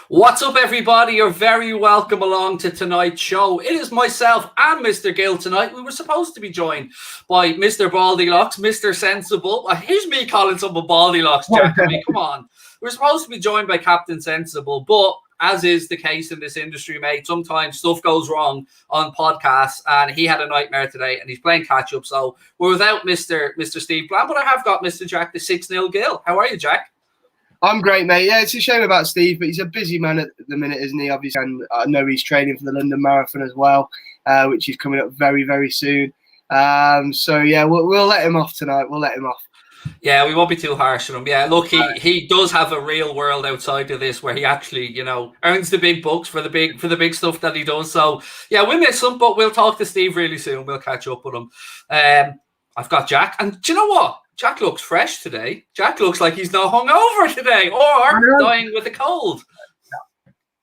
What's up, everybody? You're very welcome along to tonight's show. It is myself and Mr. Gill tonight. We were supposed to be joined by Mr. Baldylocks, Mr. Sensible. Here's me calling someone Baldylocks, Jack. I mean, come on. We're supposed to be joined by Captain Sensible, but as is the case in this industry, mate, sometimes stuff goes wrong on podcasts, and he had a nightmare today, and he's playing catch-up. So we're without Mr. Steve Bland, but I have got Mr. Jack, the 6-0 Gill. How are you, Jack? I'm great, mate. Yeah, it's a shame about Steve, but he's a busy man at the minute, isn't he? Obviously, and I know he's training for the London Marathon as well, which is coming up very, very soon. So, yeah, we'll let him off tonight. We'll let him off. Yeah, we won't be too harsh on him. Yeah, look, he does have a real world outside of this where he actually, earns the big bucks for the big stuff that he does. So, yeah, we miss him, but we'll talk to Steve really soon. We'll catch up with him. I've got Jack, and do you know what? Jack looks fresh today. Jack looks like he's not hungover today or dying with a cold.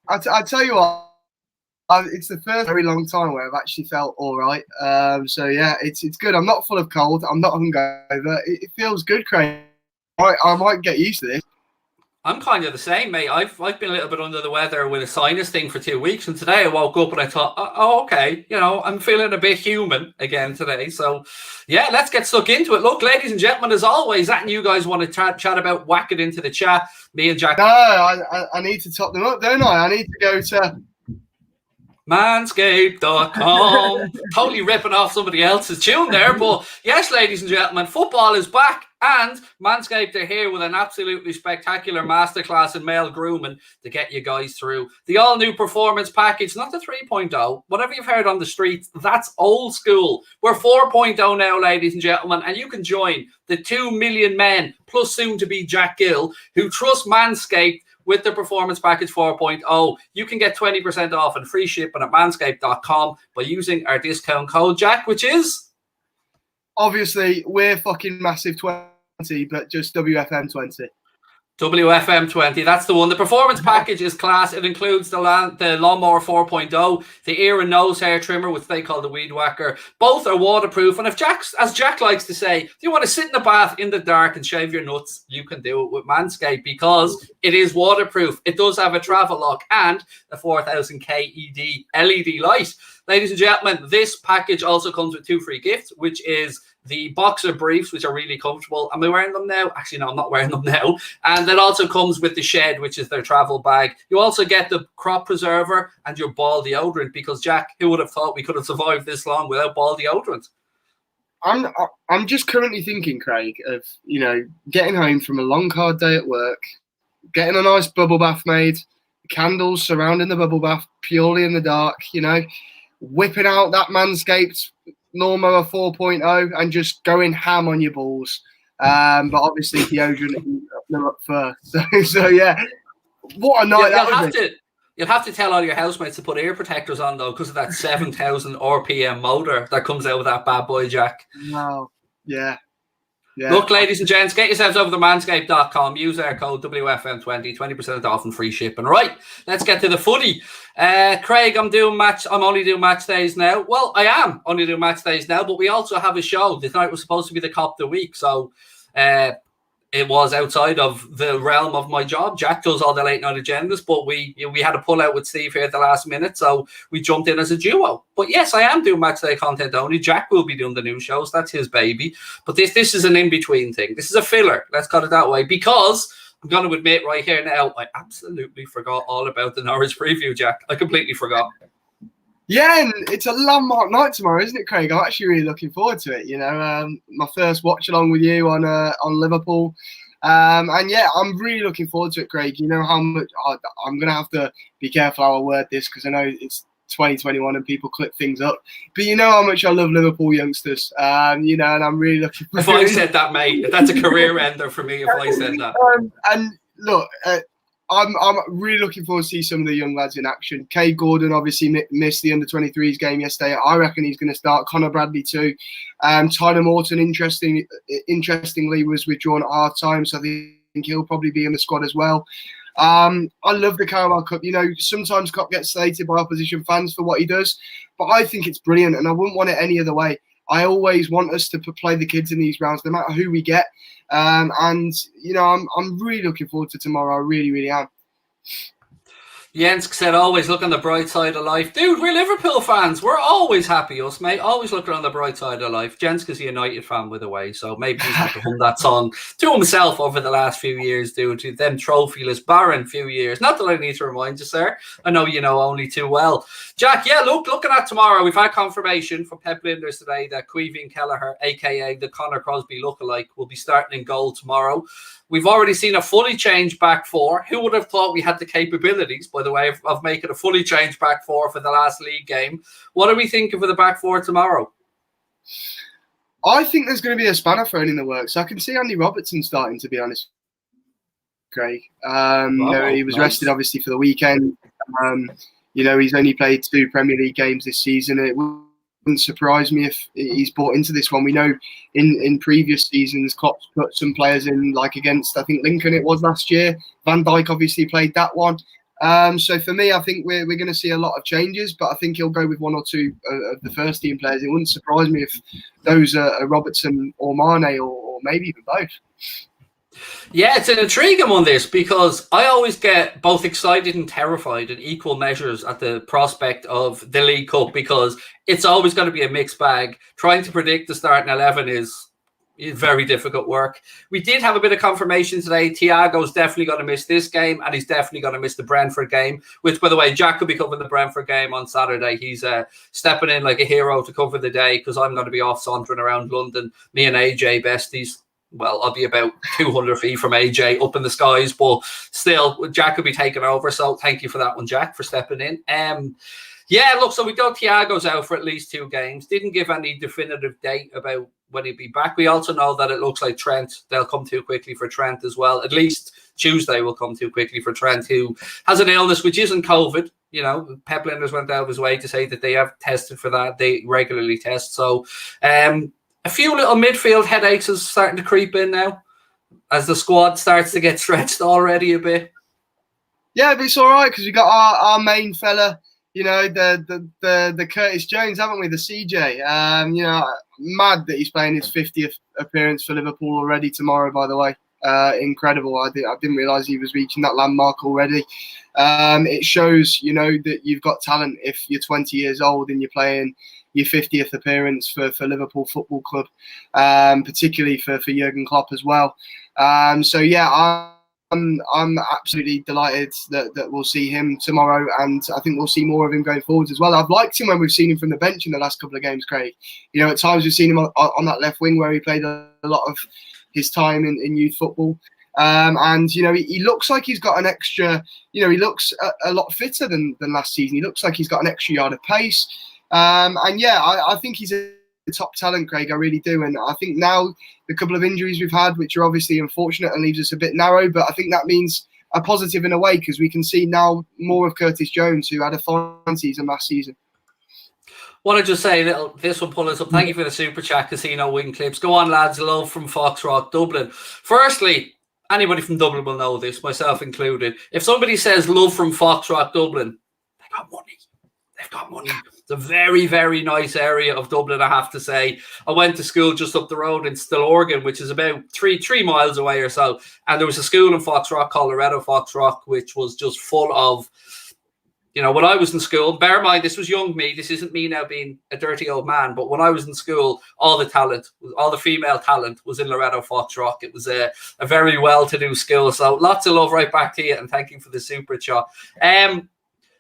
I tell you what, it's the first very long time where I've actually felt all right. So, yeah, it's good. I'm not full of cold. I'm not hungover. It feels good, Craig. I might get used to this. I'm kind of the same, mate. I've been a little bit under the weather with a sinus thing for 2 weeks, and today I woke up and I thought, oh, okay, I'm feeling a bit human again today. So, yeah, let's get stuck into it. Look, ladies and gentlemen, as always, that you guys want to chat about, whack it into the chat. Me and Jack. No, I need to top them up, don't I? I need to go to Manscaped.com. Totally ripping off somebody else's tune there. But yes, ladies and gentlemen, football is back, and Manscaped are here with an absolutely spectacular masterclass in male grooming to get you guys through the all-new performance package, not the 3.0. Whatever you've heard on the streets, that's old school. We're 4.0 now, ladies and gentlemen, and you can join the 2 million men, plus soon to be Jack Gill, who trust Manscaped with the Performance Package 4.0. You can get 20% off and free shipping at manscaped.com by using our discount code, Jack, which is? Obviously, we're fucking massive 20, but just WFM20. WFM20, that's the one. The performance package is class. It includes the Lawnmower 4.0, the ear and nose hair trimmer, which they call the Weed Whacker. Both are waterproof. And as Jack likes to say, if you want to sit in the bath in the dark and shave your nuts, you can do it with Manscaped because it is waterproof. It does have a travel lock and a 4000 KAIDE LED light. Ladies and gentlemen, this package also comes with 2 free gifts, which is the boxer briefs, which are really comfortable. Am I wearing them now? Actually, no, I'm not wearing them now. And that also comes with the Shed, which is their travel bag. You also get the crop preserver and your ball deodorant because, Jack, who would have thought we could have survived this long without ball deodorant? I'm just currently thinking, Craig, of, getting home from a long, hard day at work, getting a nice bubble bath made, candles surrounding the bubble bath purely in the dark, whipping out that Manscaped Lawnmower 4.0 and just going ham on your balls. But obviously deodorant up first. So yeah, what a night You'll have to tell all your housemates to put ear protectors on, though, because of that 7,000 RPM motor that comes out of that bad boy, Jack. Wow. Yeah. Look, ladies and gents, get yourselves over to manscaped.com. Use our code WFM20, 20% off and free shipping. Right, let's get to the footy. Craig, I'm only doing match days now. Well, I am only doing match days now, but we also have a show. This night was supposed to be the Cop of the Week, so it was outside of the realm of my job. Jack does all the late night agendas, but we had to pull out with Steve here at the last minute, so we jumped in as a duo. But yes, I am doing match day content only. Jack will be doing the new shows. That's his baby. But this is an in-between thing. This is a filler. Let's cut it that way, because I'm going to admit right here now, I absolutely forgot all about the Norwich preview, Jack. I completely forgot. Yeah, and it's a landmark night tomorrow, isn't it, Craig? I'm actually really looking forward to it. My first watch along with you on Liverpool, and yeah, I'm really looking forward to it, Craig. You know how much I'm gonna have to be careful how I word this because I know it's 2021 and people clip things up, but you know how much I love Liverpool youngsters. And I'm really looking forward. If I said that, mate, that's a career ender for me. If I said that, and look. I'm really looking forward to see some of the young lads in action. Kay Gordon obviously missed the under-23s game yesterday. I reckon he's going to start. Connor Bradley too. Tyler Morton, interestingly, was withdrawn at half-time, so I think he'll probably be in the squad as well. I love the Carabao Cup. Sometimes Klopp gets slated by opposition fans for what he does, but I think it's brilliant, and I wouldn't want it any other way. I always want us to play the kids in these rounds, no matter who we get. And I'm really looking forward to tomorrow. I really, really am. Jens said, always look on the bright side of life. Dude, we're Liverpool fans. We're always happy, us, mate. Always looking on the bright side of life. Jens is a United fan, by the way, so maybe he's had to hum that song to himself over the last few years, due to them trophyless, barren few years. Not that I need to remind you, sir. I know you know only too well. Jack, yeah, looking at tomorrow, we've had confirmation from Pep Linders today that Caoimhín Kelleher, a.k.a. the Conor Crosby lookalike, will be starting in goal tomorrow. We've already seen a fully changed back four. Who would have thought we had the capabilities, by the way, of making a fully changed back four for the last league game? What are we thinking for the back four tomorrow? I think there's going to be a spanner thrown in the works. I can see Andy Robertson starting, to be honest, Craig. He was rested, obviously, for the weekend. He's only played 2 Premier League games this season. It wouldn't surprise me if he's bought into this one. We know in previous seasons, Klopp's put some players in, like against, I think, Lincoln it was last year. Van Dijk obviously played that one. So for me, I think we're going to see a lot of changes, but I think he'll go with 1 or 2 of the first team players. It wouldn't surprise me if those are Robertson or Mane or maybe even both. Yeah, it's an intriguing one, this, because I always get both excited and terrified in equal measures at the prospect of the League Cup, because it's always going to be a mixed bag. Trying to predict the starting 11 is very difficult work. We did have a bit of confirmation today. Thiago's definitely going to miss this game, and he's definitely going to miss the Brentford game, which, by the way, Jack will be covering the Brentford game on Saturday. He's stepping in like a hero to cover the day, because I'm going to be off sauntering around London. Me and AJ besties. Well, I'll be about 200 feet from AJ up in the skies, but still, Jack will be taking over. So thank you for that one, Jack, for stepping in. Yeah, look, so we got Thiago's out for at least 2 games. Didn't give any definitive date about when he'd be back. We also know that it looks like Trent, they'll come too quickly for Trent as well. At least Tuesday will come too quickly for Trent, who has an illness which isn't COVID. You know, Pep Linders went out of his way to say that they have tested for that. They regularly test. So, a few little midfield headaches is starting to creep in now as the squad starts to get stretched already a bit. Yeah, but it's all right because we got our main fella, the Curtis Jones, haven't we? The CJ. Mad that he's playing his 50th appearance for Liverpool already tomorrow, by the way. Incredible. I didn't realise he was reaching that landmark already. It shows, that you've got talent if you're 20 years old and you're playing your 50th appearance for Liverpool Football Club, particularly for Jurgen Klopp as well. I'm absolutely delighted that we'll see him tomorrow, and I think we'll see more of him going forwards as well. I've liked him when we've seen him from the bench in the last couple of games, Craig. At times we've seen him on that left wing where he played a lot of his time in youth football. He looks like he's got an extra, he looks a lot fitter than last season. He looks like he's got an extra yard of pace. I think he's a top talent, Craig. I really do. And I think now the couple of injuries we've had, which are obviously unfortunate and leaves us a bit narrow, but I think that means a positive in a way because we can see now more of Curtis Jones, who had a fine season last season. Want to just say this will pull us up. Thank you for the super chat, Casino Wing Clips. Go on, lads. Love from Foxrock, Dublin. Firstly, anybody from Dublin will know this, myself included. If somebody says love from Foxrock, Dublin, they got money. They've got money. It's a very, very nice area of Dublin, I have to say. I went to school just up the road in Stillorgan, which is about three miles away or so. And there was a school in Foxrock called Loretto Foxrock, which was just full of, when I was in school, bear in mind, this was young me. This isn't me now being a dirty old man. But when I was in school, all the female talent was in Loretto Foxrock. It was a very well-to-do school. So lots of love right back to you. And thank you for the super chat.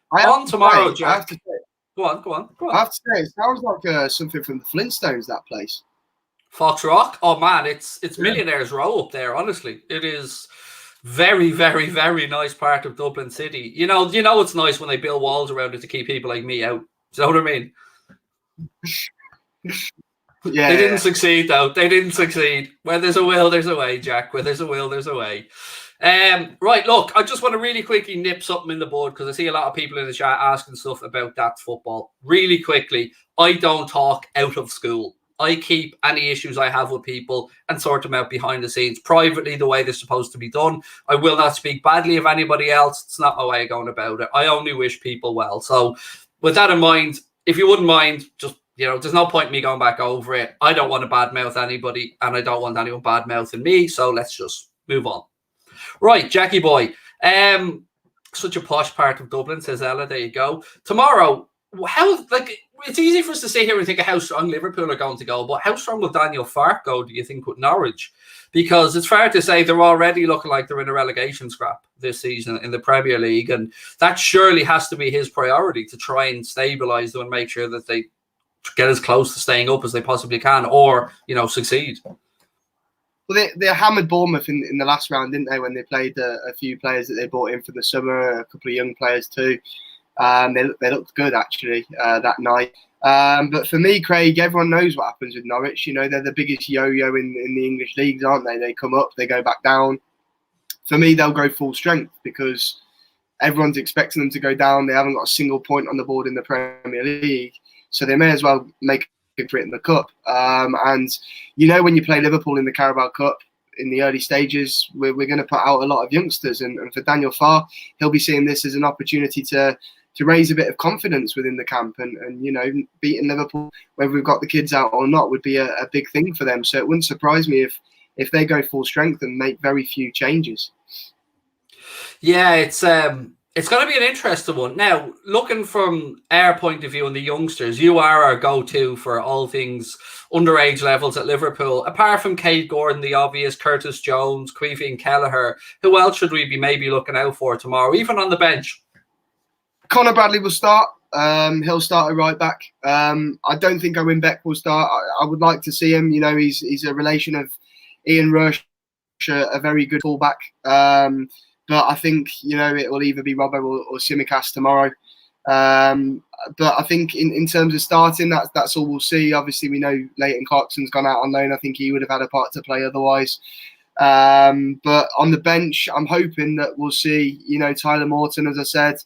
On tomorrow, Jack. Go on. I have to say, it sounds like something from the Flintstones, that place. Foxrock? Oh, man, it's Millionaires Row up there, honestly. It is very, very, very nice part of Dublin City. It's nice when they build walls around it to keep people like me out. Do you know what I mean? Yeah. They didn't succeed, though. They didn't succeed. Where there's a will, there's a way, Jack. Where there's a will, there's a way. Right, look, I just want to really quickly nip something in the bud because I see a lot of people in the chat asking stuff about that football. Really quickly, I don't talk out of school. I keep any issues I have with people and sort them out behind the scenes, privately, the way they're supposed to be done. I will not speak badly of anybody else. It's not my way of going about it. I only wish people well. So with that in mind, if you wouldn't mind, just, there's no point in me going back over it. I don't want to badmouth anybody and I don't want anyone badmouthing me. So let's just move on. Right, Jackie boy. Such a posh part of Dublin, says Ella. There you go. Tomorrow, it's easy for us to sit here and think of how strong Liverpool are going to go, but how strong will Daniel Farke go, do you think, with Norwich? Because it's fair to say they're already looking like they're in a relegation scrap this season in the Premier League, and that surely has to be his priority, to try and stabilise them and make sure that they get as close to staying up as they possibly can, or, succeed. Well, they hammered Bournemouth in the last round, didn't they, when they played a few players that they brought in for the summer, a couple of young players too. They looked good, actually, that night. But for me, Craig, everyone knows what happens with Norwich. They're the biggest yo-yo in the English leagues, aren't they? They come up, they go back down. For me, they'll go full strength because everyone's expecting them to go down. They haven't got a single point on the board in the Premier League, so they may as well make for it in the Cup. And when you play Liverpool in the Carabao Cup in the early stages, we're going to put out a lot of youngsters, and for Daniel Farke, he'll be seeing this as an opportunity to raise a bit of confidence within the camp, and beating Liverpool, whether we've got the kids out or not, would be a big thing for them. So it wouldn't surprise me if they go full strength and make very few changes. Yeah, it's going to be an interesting one. Now, looking from our point of view and the youngsters, you are our go-to for all things underage levels at Liverpool. Apart from KAIDE Gordon, the obvious, Curtis Jones, Caoimhín Kelleher, who else should we be maybe looking out for tomorrow, even on the bench? Conor Bradley will start. He'll start a right back. I don't think Owen Beck will start. I would like to see him. He's a relation of Ian Rush, a very good fullback. But I think, it will either be Robbo or Tsimikas tomorrow. But I think in terms of starting, that's all we'll see. Obviously, we know Leighton Clarkson's gone out on loan. I think he would have had a part to play otherwise. But on the bench, I'm hoping that we'll see, Tyler Morton, as I said,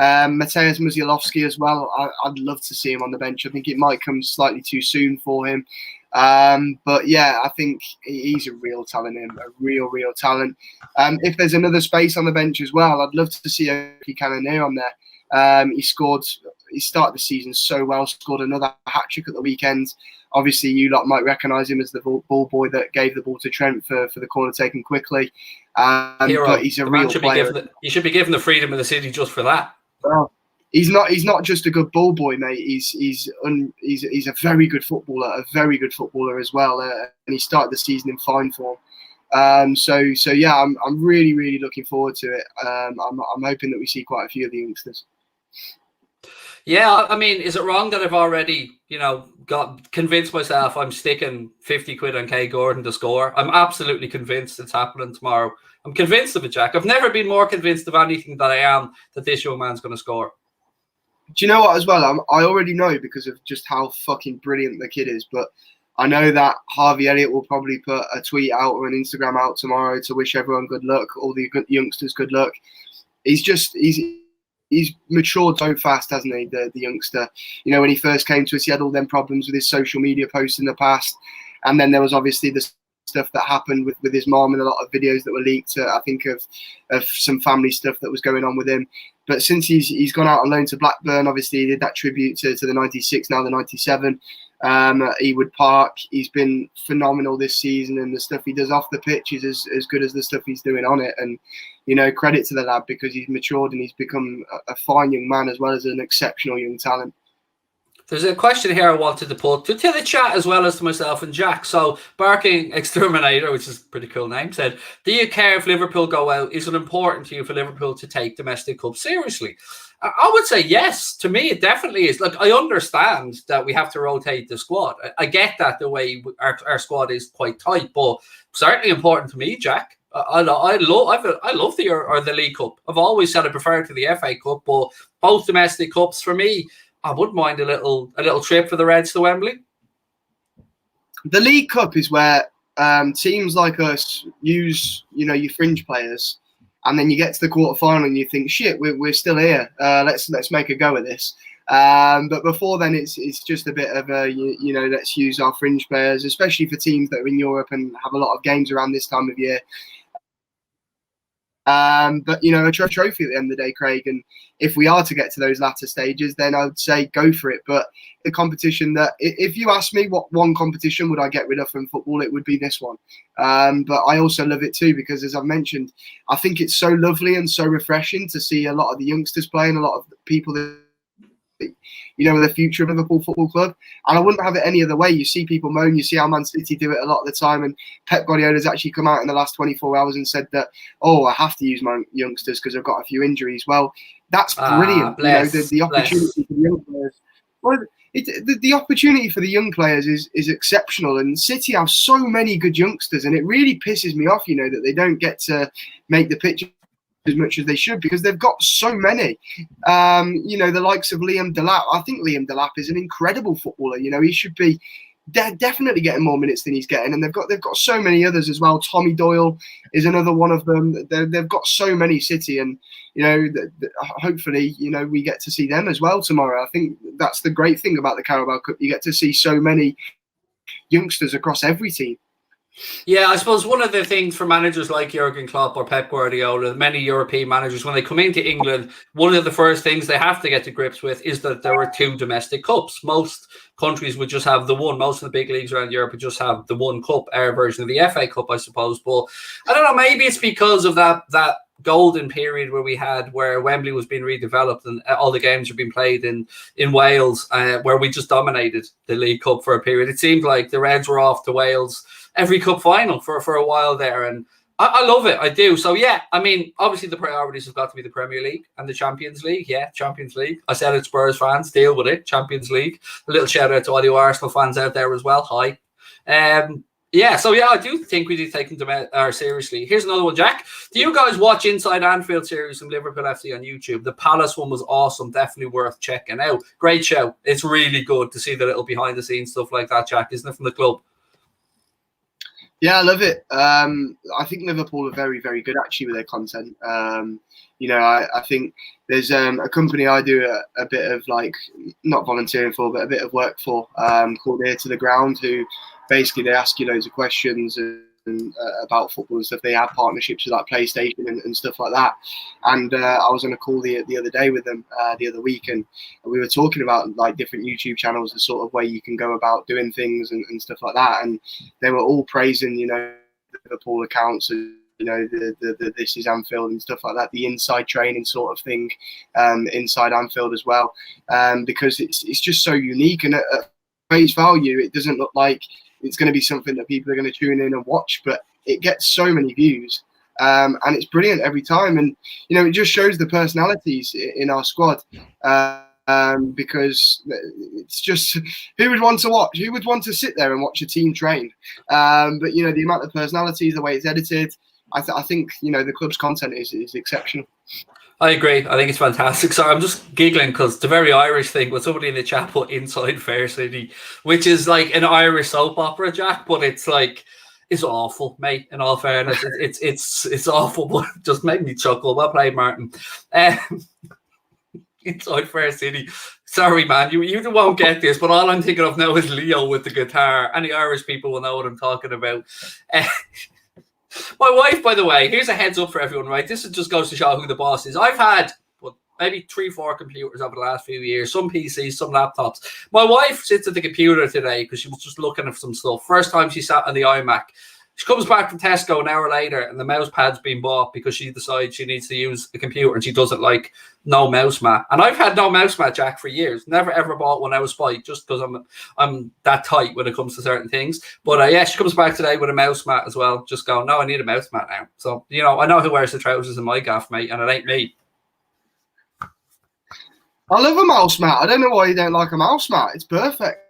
Mateusz Musialowski as well. I'd love to see him on the bench. I think it might come slightly too soon for him. But yeah, I think he's a real talent, a real talent. If there's another space on the bench as well, I'd love to see Oki Cannonier on there. He started the season so well, scored another hat-trick at the weekend. Obviously, you lot might recognise him as the ball boy that gave the ball to Trent for the corner taken quickly. But he's a real player. You should be given the freedom of the city just for that. Well, he's not just a good ball boy, mate. He's a very good footballer as well, and he started the season in fine form. So yeah, I'm really looking forward to it. I'm hoping that we see quite a few of the youngsters. Yeah, I mean, is it wrong that I've already, got convinced myself I'm sticking 50 quid on KAIDE Gordon to score? I'm absolutely convinced it's happening tomorrow. I'm convinced of it, Jack. I've never been more convinced of anything than I am that this young man's going to score. Do you know what as well? I already know because of just how fucking brilliant the kid is, but I know that Harvey Elliott will probably put a tweet out or an Instagram out tomorrow to wish everyone good luck, all the youngsters good luck. He's matured so fast, hasn't he, the youngster? When he first came to us, he had all them problems with his social media posts in the past. And then there was obviously the stuff that happened with his mom and a lot of videos that were leaked, I think, of some family stuff that was going on with him. But since he's gone out on loan to Blackburn, obviously he did that tribute to the 96, now the 97. Ewood Park, he's been phenomenal this season, and the stuff he does off the pitch is as good as the stuff he's doing on it. And credit to the lad because he's matured and he's become a fine young man as well as an exceptional young talent. There's a question here I wanted to put to the chat as well as to myself and Jack. So Barking Exterminator, which is a pretty cool name, said, do you care if Liverpool go out? Is it important to you for Liverpool to take domestic cup seriously? I would say yes. To me, it definitely is. Like, I understand that we have to rotate the squad. I get that the way our squad is quite tight, but certainly important to me, Jack. I love the League Cup. I've always said I prefer it to the FA Cup, but both domestic cups for me, I wouldn't mind a little trip for the Reds to Wembley. The League Cup is where teams like us use, your fringe players, and then you get to the quarterfinal and you think, shit, we're still here. Let's make a go of this. But before then, it's just a bit of a let's use our fringe players, especially for teams that are in Europe and have a lot of games around this time of year. But you know, a trophy at the end of the day, Craig. And if we are to get to those latter stages, then I would say go for it. But the competition that, if you ask me what one competition would I get rid of from football, it would be this one. But I also love it too, because as I've mentioned, I think it's so lovely and so refreshing to see a lot of the youngsters play and a lot of the people that, you know, the future of Liverpool Football Club. And I wouldn't have it any other way. You see people moan, you see how Man City do it a lot of the time, and Pep Guardiola's actually come out in the last 24 hours and said that, oh, I have to use my youngsters because I've got a few injuries. Well, that's brilliant. The opportunity for the young players. Well, the opportunity for the young players is exceptional, and City have so many good youngsters, and it really pisses me off, you know, that they don't get to make the pitch as much as they should, because they've got so many. You know, the likes of Liam Delap. I think Liam Delap is an incredible footballer. You know, he should be definitely getting more minutes than he's getting, and they've got so many others as well. Tommy Doyle is another one of them. They've got so many, City, and you know, hopefully, you know, we get to see them as well tomorrow. I think that's the great thing about the Carabao Cup. You get to see so many youngsters across every team. Yeah, I suppose one of the things for managers like Jurgen Klopp or Pep Guardiola, many European managers, when they come into England, one of the first things they have to get to grips with is that there are two domestic cups. Most countries would just have the one. Most of the big leagues around Europe would just have the one cup, our version of the FA Cup, I suppose. But I don't know, maybe it's because of that golden period where Wembley was being redeveloped and all the games were being played in Wales, where we just dominated the League Cup for a period. It seemed like the Reds were off to Wales every cup final for a while there, and I love it. I do. So yeah, I mean, obviously the priorities have got to be the Premier League and the Champions League. Yeah, Champions League. I said it, Spurs fans, deal with it. Champions League. A little shout out to all you Arsenal fans out there as well. Hi. Yeah, so yeah, I do think we do take them seriously. Here's another one, Jack. Do you guys watch Inside Anfield series from Liverpool FC on YouTube? The Palace one was awesome. Definitely worth checking out. Great show. It's really good to see the little behind the scenes stuff like that, Jack, isn't it, from the club? Yeah, I love it. I think Liverpool are very, very good actually with their content. You know, I think there's a company I do a bit of, like, not volunteering for, but a bit of work for, called Ear to the Ground, who basically they ask you loads of questions and about football and stuff. They have partnerships with like PlayStation and stuff like that. And I was on a call the other day with them the other week, and we were talking about like different YouTube channels, the sort of way you can go about doing things and stuff like that. And they were all praising, you know, the Liverpool accounts and, you know, the This Is Anfield and stuff like that, the inside training sort of thing, inside Anfield as well, because it's just so unique, and at face value, it doesn't look like it's going to be something that people are going to tune in and watch, but it gets so many views, and it's brilliant every time. And you know, it just shows the personalities in our squad, because it's just, who would want to watch? Who would want to sit there and watch a team train? But you know, the amount of personalities, the way it's edited, I think, you know, the club's content is exceptional. I agree. I think it's fantastic. Sorry, I'm just giggling because the very Irish thing, when somebody in the chat put Inside Fair City, which is like an Irish soap opera, Jack, but it's like, it's awful, mate. In all fairness, it's awful, but it just made me chuckle. Well played, Martin. Inside Fair City. Sorry, man, you won't get this, but all I'm thinking of now is Leo with the guitar. Any Irish people will know what I'm talking about. My wife, by the way, here's a heads up for everyone, right? This just goes to show who the boss is. I've had maybe 3-4 computers over the last few years, some PCs, some laptops. My wife sits at the computer today because she was just looking at some stuff. First time she sat on the iMac. She comes back from Tesco an hour later and the mouse pad's been bought because she decides she needs to use a computer and she doesn't like no mouse mat. And I've had no mouse mat, Jack, for years. Never ever bought one out of spite, just because I'm that tight when it comes to certain things. But yeah, she comes back today with a mouse mat as well. Just going, no, I need a mouse mat now. So, you know, I know who wears the trousers in my gaff, mate, and it ain't me. I love a mouse mat. I don't know why you don't like a mouse mat. It's perfect.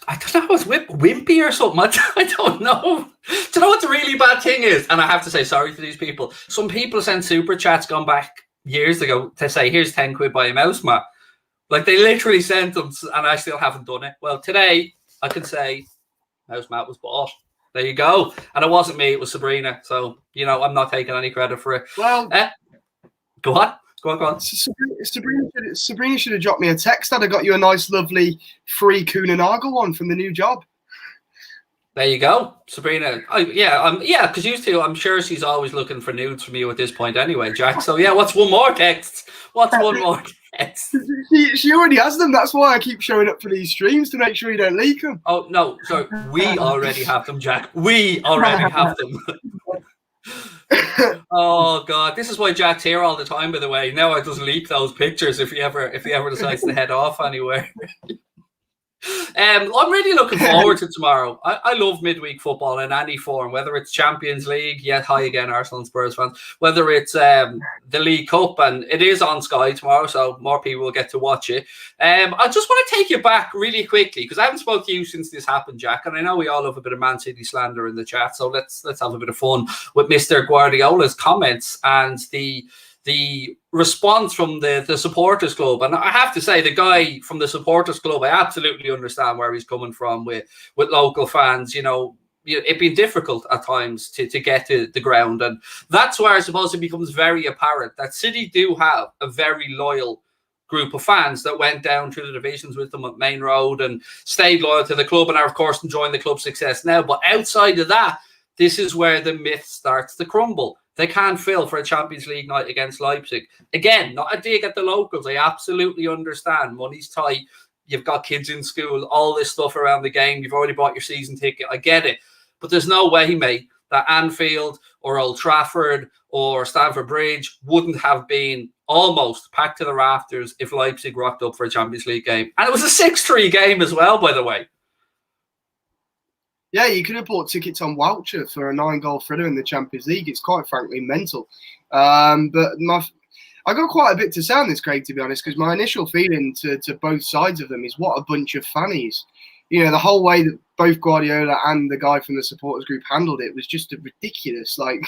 I don't know, it's wimpy or something. I don't know. Do you know what the really bad thing is? And I have to say sorry to these people. Some people send super chats gone back years ago to say, here's 10 quid, buy a mouse mat. Like, they literally sent them, and I still haven't done it. Well, today, I can say, mouse mat was bought. There you go. And it wasn't me, it was Sabrina. So, you know, I'm not taking any credit for it. Well, go on. Go on. Sabrina should have dropped me a text. I'd have got you a nice, lovely, free Kuhn and Nagel one from the new job. There you go, Sabrina. Yeah, because you two, I'm sure she's always looking for nudes from you at this point anyway, Jack. So yeah, what's one more text? What's one more text? She already has them. That's why I keep showing up for these streams, to make sure you don't leak them. Oh no, sorry, we already have them, Jack. We already have them. Oh god, this is why Jack's here all the time. By the way, now I just leak those pictures if he ever decides to head off anywhere. I'm really looking forward to tomorrow. I love midweek football in any form, whether it's Champions League, yet hi again, Arsenal and Spurs fans, whether it's the League Cup, and it is on Sky tomorrow, so more people will get to watch it. I just want to take you back really quickly, because I haven't spoken to you since this happened, Jack, and I know we all love a bit of Man City slander in the chat, so let's have a bit of fun with Mr. Guardiola's comments and the response from the supporters club. And I have to say, the guy from the supporters club, I absolutely understand where he's coming from with local fans. You know, it being difficult at times to get to the ground, and that's where I suppose it becomes very apparent that City do have a very loyal group of fans that went down through the divisions with them at Main Road and stayed loyal to the club and are of course enjoying the club's success now. But outside of that, this is where the myth starts to crumble. They can't fill for a Champions League night against Leipzig. Again, not a dig at the locals. I absolutely understand. Money's tight. You've got kids in school, all this stuff around the game. You've already bought your season ticket. I get it. But there's no way, mate, that Anfield or Old Trafford or Stamford Bridge wouldn't have been almost packed to the rafters if Leipzig rocked up for a Champions League game. And it was a 6-3 game as well, by the way. Yeah, you could have bought tickets on voucher for a 9-goal thriller in the Champions League. It's quite frankly mental. But I got quite a bit to say on this, Craig, to be honest, because my initial feeling to both sides of them is what a bunch of fannies. You know, the whole way that both Guardiola and the guy from the supporters group handled it was just ridiculous. Like,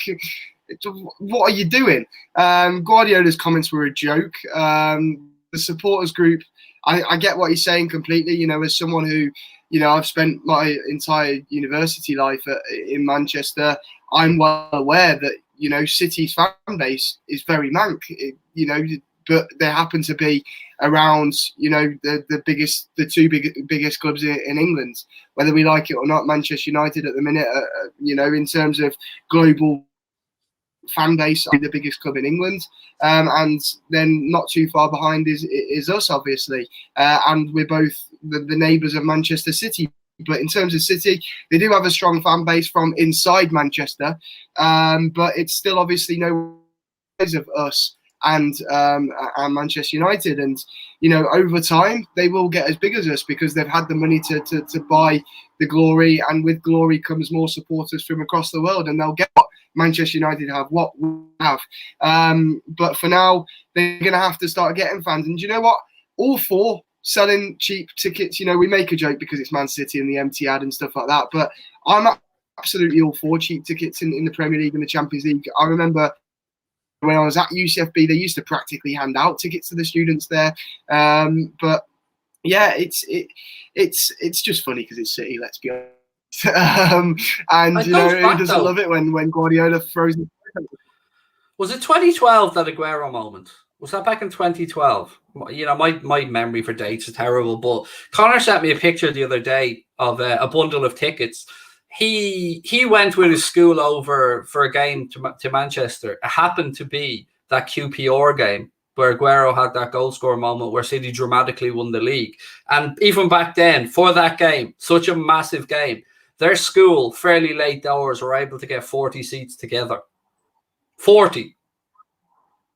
what are you doing? Guardiola's comments were a joke. The supporters group, I get what he's saying completely. You know, as someone who, you know, I've spent my entire university life in Manchester, I'm well aware that, you know, City's fan base is very mank, you know, but they happen to be around, you know, the two biggest clubs in England, whether we like it or not. Manchester United at the minute, you know, in terms of global fan base, are the biggest club in England, and then not too far behind is us, obviously, and we're both the neighbours of Manchester City. But in terms of City, they do have a strong fan base from inside Manchester, but it's still obviously no rise of us and Manchester United. And, you know, over time, they will get as big as us because they've had the money to buy the glory, and with glory comes more supporters from across the world, and they'll get what Manchester United have, what we have. But for now, they're going to have to start getting fans. And you know what? All for selling cheap tickets. You know, we make a joke because it's Man City and the empty ad and stuff like that, but I'm absolutely all for cheap tickets in the Premier League and the Champions League. I remember when I was at UCFB, they used to practically hand out tickets to the students there. But yeah, it's just funny because it's City, let's be honest. And you know, who doesn't love it when Guardiola throws it? Was it 2012, that Aguero moment? Was that back in 2012? You know, my memory for dates is terrible, but Connor sent me a picture the other day of a bundle of tickets. He went with his school over for a game to Manchester. It happened to be that QPR game where Aguero had that goal score moment where City dramatically won the league. And even back then, for that game, such a massive game, their school, fairly late doors, were able to get 40 seats together. 40.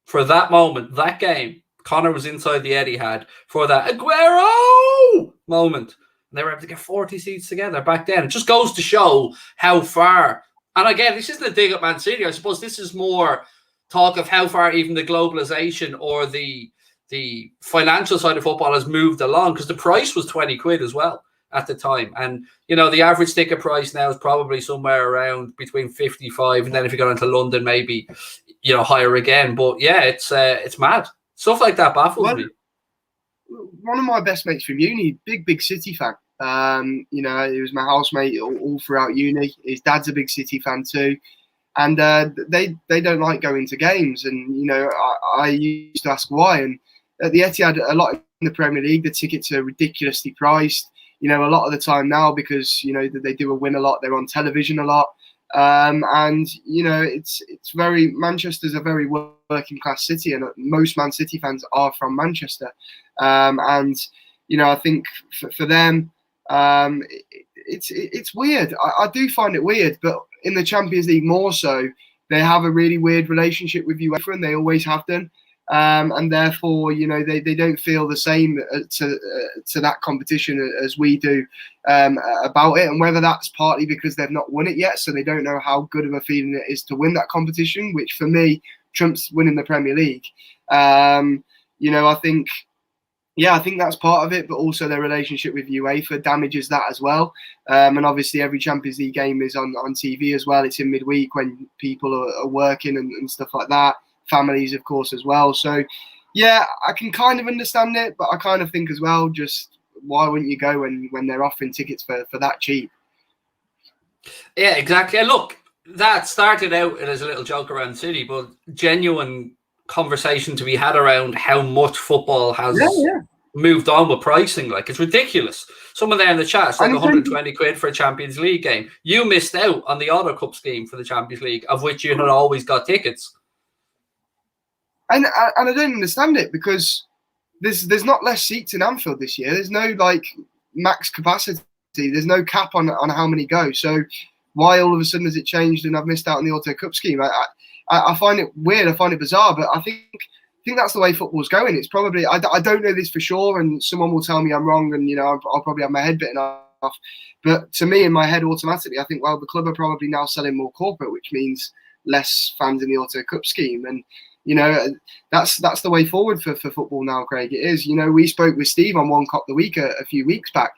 For that moment, that game, Connor was inside the Etihad for that Aguero moment. And they were able to get 40 seats together back then. It just goes to show how far. And again, this isn't a dig at Man City. I suppose this is more talk of how far even the globalization or the financial side of football has moved along, because the price was 20 quid as well at the time. And, you know, the average ticket price now is probably somewhere around between 55. And then if you go into London, maybe, you know, higher again. But yeah, it's mad. Stuff like that baffles me. One of my best mates from uni, big City fan. You know, he was my housemate all throughout uni. His dad's a big City fan too. And they don't like going to games. And, you know, I used to ask why. And at the Etihad, a lot in the Premier League, the tickets are ridiculously priced. you know, a lot of the time now, because, you know, they do a win a lot, they're on television a lot. And, you know, it's very, Manchester's a very working class city, and most Man City fans are from Manchester. And, you know, I think for them, it's weird. I do find it weird, but in the Champions League more so, they have a really weird relationship with UEFA, and they always have done. And therefore, you know, they don't feel the same to that competition as we do about it. And whether that's partly because they've not won it yet, so they don't know how good of a feeling it is to win that competition, which for me trumps winning the Premier League. You know, I think that's part of it, but also their relationship with UEFA damages that as well. And obviously every Champions League game is on TV as well. It's in midweek when people are working and stuff like that. Families, of course, as well. So, yeah, I can kind of understand it, but I kind of think as well, just why wouldn't you go when they're offering tickets for that cheap? Yeah, exactly. And look, that started out as a little joke around the city, but genuine conversation to be had around how much football has moved on with pricing. Like, it's ridiculous. Someone there in the chat said 120 quid for a Champions League game. You missed out on the Auto Cup scheme for the Champions League, of which you had always got tickets. And I don't understand it, because there's not less seats in Anfield this year. There's no like max capacity. There's no cap on how many go. So why all of a sudden has it changed and I've missed out on the Auto Cup scheme? I find it weird. I find it bizarre. But I think that's the way football's going. It's probably I don't know this for sure, and someone will tell me I'm wrong, and you know I'll probably have my head bitten off. But to me, in my head, automatically, I think, well, the club are probably now selling more corporate, which means less fans in the Auto Cup scheme. And you know, that's the way forward for football now, Craig. It is. You know, we spoke with Steve on One Cop the Week a few weeks back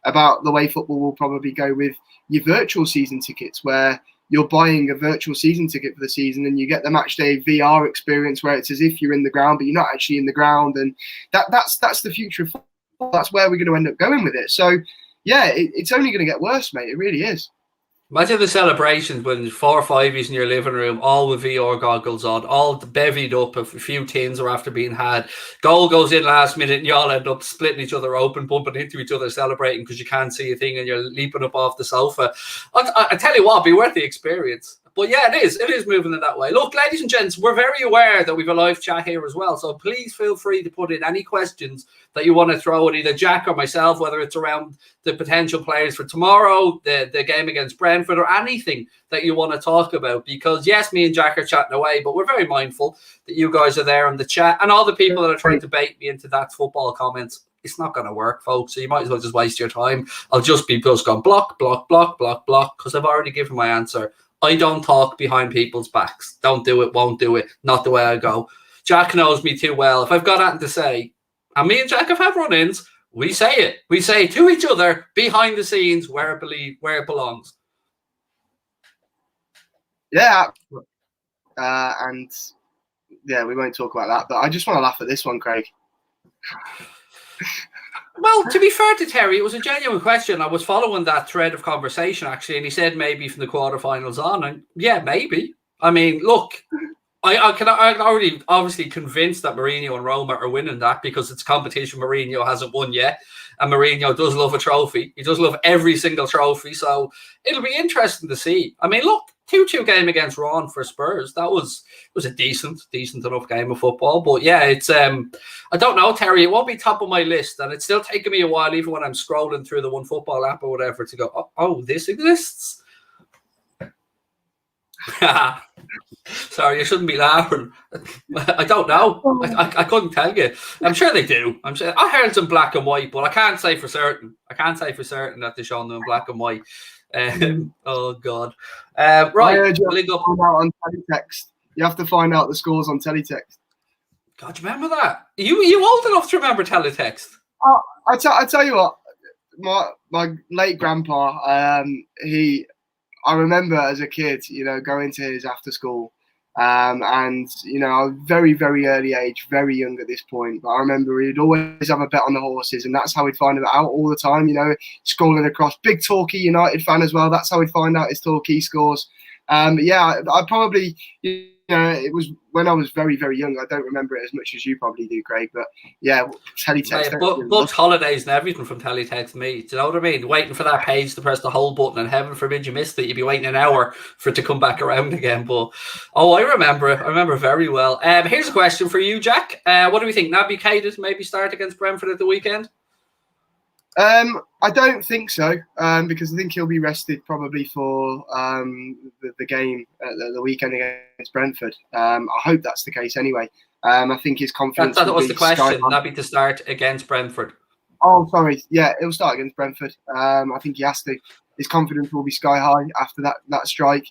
about the way football will probably go with your virtual season tickets, where you're buying a virtual season ticket for the season and you get the match day VR experience where it's as if you're in the ground, but you're not actually in the ground. And that's the future of football. That's where we're going to end up going with it. So, yeah, it's only going to get worse, mate. It really is. Imagine the celebrations when 4 or 5 in your living room, all with VR goggles on, all bevied up, a few tins are after being had. Goal goes in last minute and you all end up splitting each other open, bumping into each other, celebrating because you can't see a thing and you're leaping up off the sofa. I tell you what, be worth the experience. But yeah, it is moving in that way. Look, ladies and gents, we're very aware that we've a live chat here as well. So please feel free to put in any questions that you want to throw at either Jack or myself, whether it's around the potential players for tomorrow, the game against Brentford, or anything that you want to talk about. Because yes, me and Jack are chatting away, but we're very mindful that you guys are there on the chat, and all the people that are trying to bait me into that football comments. It's not going to work, folks. So you might as well just waste your time. I'll just be going block, because I've already given my answer. I don't talk behind people's backs. Don't do it, won't do it. Not the way I go. Jack knows me too well. If I've got anything to say, and me and Jack have had run-ins, we say it. We say it to each other behind the scenes where it belongs. Yeah. And yeah, we won't talk about that. But I just want to laugh at this one, Craig. Well, to be fair to Terry, it was a genuine question. I was following that thread of conversation, actually, and he said maybe from the quarterfinals on. And yeah, maybe. I mean, look, I'm already obviously convinced that Mourinho and Roma are winning that because it's competition Mourinho hasn't won yet. And Mourinho does love a trophy. He does love every single trophy. So it'll be interesting to see. I mean, look, 2-2 game against Rouen for Spurs. That was a decent enough game of football. But yeah, it's I don't know, Terry. It won't be top of my list, and it's still taking me a while, even when I'm scrolling through the One Football app or whatever, to go, oh, this exists. Sorry, I shouldn't be laughing. I don't know. I couldn't tell you. I'm sure they do. I'm sure I heard it's in black and white, but I can't say for certain. That they're showing them in black and white. Oh God! Right, I you on teletext. You have to find out the scores on teletext. God, you remember that? You old enough to remember teletext? I tell you what, my late grandpa. I remember as a kid, you know, going to his after school, and you know, very, very early age, very young at this point. But I remember he'd always have a bet on the horses, and that's how he'd find it out all the time. You know, scrolling across, big Torquay United fan as well. That's how he'd find out his Torquay scores. Yeah, I probably, you it was when I was very, very young. I don't remember it as much as you probably do, Craig. But yeah, teletext. Booked holidays and everything from teletext me. Do you know what I mean? Waiting for that page to press the hold button, and heaven forbid you missed it. You'd be waiting an hour for it to come back around again. But I remember it. I remember very well. Here's a question for you, Jack. What do we think? Naby Keita maybe start against Brentford at the weekend? I don't think so, because I think he'll be rested probably for the game at the weekend against Brentford. I hope that's the case anyway. I think his confidence. That was the question. Naby to start against Brentford. Oh, sorry. Yeah, he'll start against Brentford. I think he has to. His confidence will be sky high after that strike.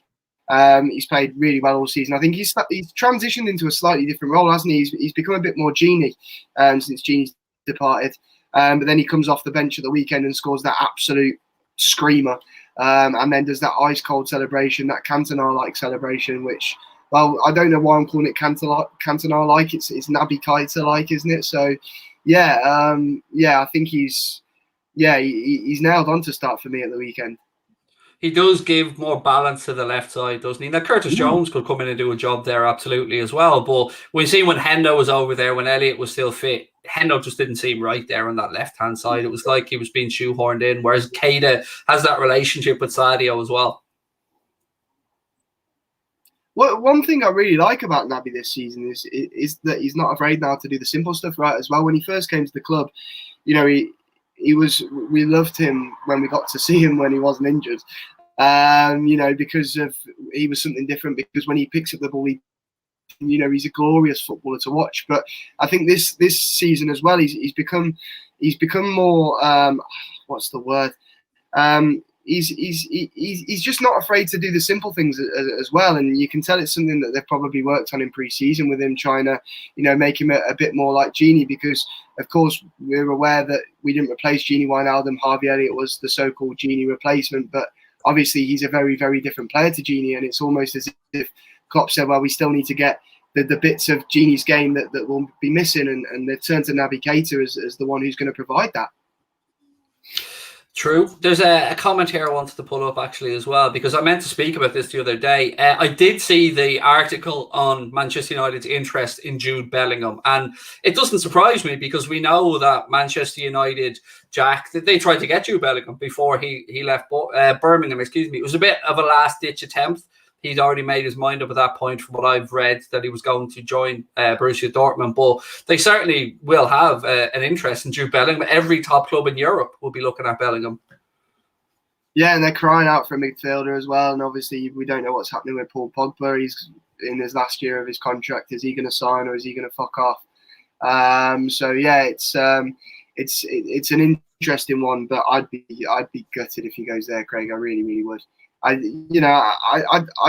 He's played really well all season. I think he's transitioned into a slightly different role, hasn't he? He's become a bit more Genie since Genie's departed. But then he comes off the bench at the weekend and scores that absolute screamer, and then does that ice-cold celebration, that Cantona-like celebration, which, well, I don't know why I'm calling it Cantona-like. It's Naby Keita-like, isn't it? So, yeah, I think he's nailed on to start for me at the weekend. He does give more balance to the left side, doesn't he? Now, Curtis Jones could come in and do a job there, absolutely, as well. But we see when Hendo was over there, when Elliott was still fit, Hendo just didn't seem right there on that left-hand side. It was like he was being shoehorned in, whereas KAIDE has that relationship with Sadio as well. Well, one thing I really like about Naby this season is that he's not afraid now to do the simple stuff right as well. When he first came to the club, we loved him when we got to see him when he wasn't injured, because he was something different, because when he picks up the ball, he's a glorious footballer to watch. But I think this season as well, he's become more, what's the word? He's just not afraid to do the simple things as well, and you can tell it's something that they've probably worked on in pre-season with him, trying to make him a bit more like Genie, because of course we're aware that we didn't replace Genie Wijnaldum. Harvey Elliott was the so-called Genie replacement, but obviously he's a very, very different player to Genie, and it's almost as if Klopp said, well, we still need to get the bits of Genie's game that will be missing, and they've turned to Naby Keita as the one who's going to provide that. True. There's a comment here I wanted to pull up actually as well, because I meant to speak about this the other day. I did see the article on Manchester United's interest in Jude Bellingham, and it doesn't surprise me because we know that Manchester United, Jack, they tried to get Jude Bellingham before he left Birmingham. It was a bit of a last-ditch attempt. He'd already made his mind up at that point, from what I've read, that he was going to join Borussia Dortmund. But they certainly will have an interest in Jude Bellingham. Every top club in Europe will be looking at Bellingham. Yeah, and they're crying out for a midfielder as well. And obviously, we don't know what's happening with Paul Pogba. He's in his last year of his contract. Is he going to sign, or is he going to fuck off? So yeah, it's an interesting one. But I'd be gutted if he goes there, Craig. I really, really would. I'd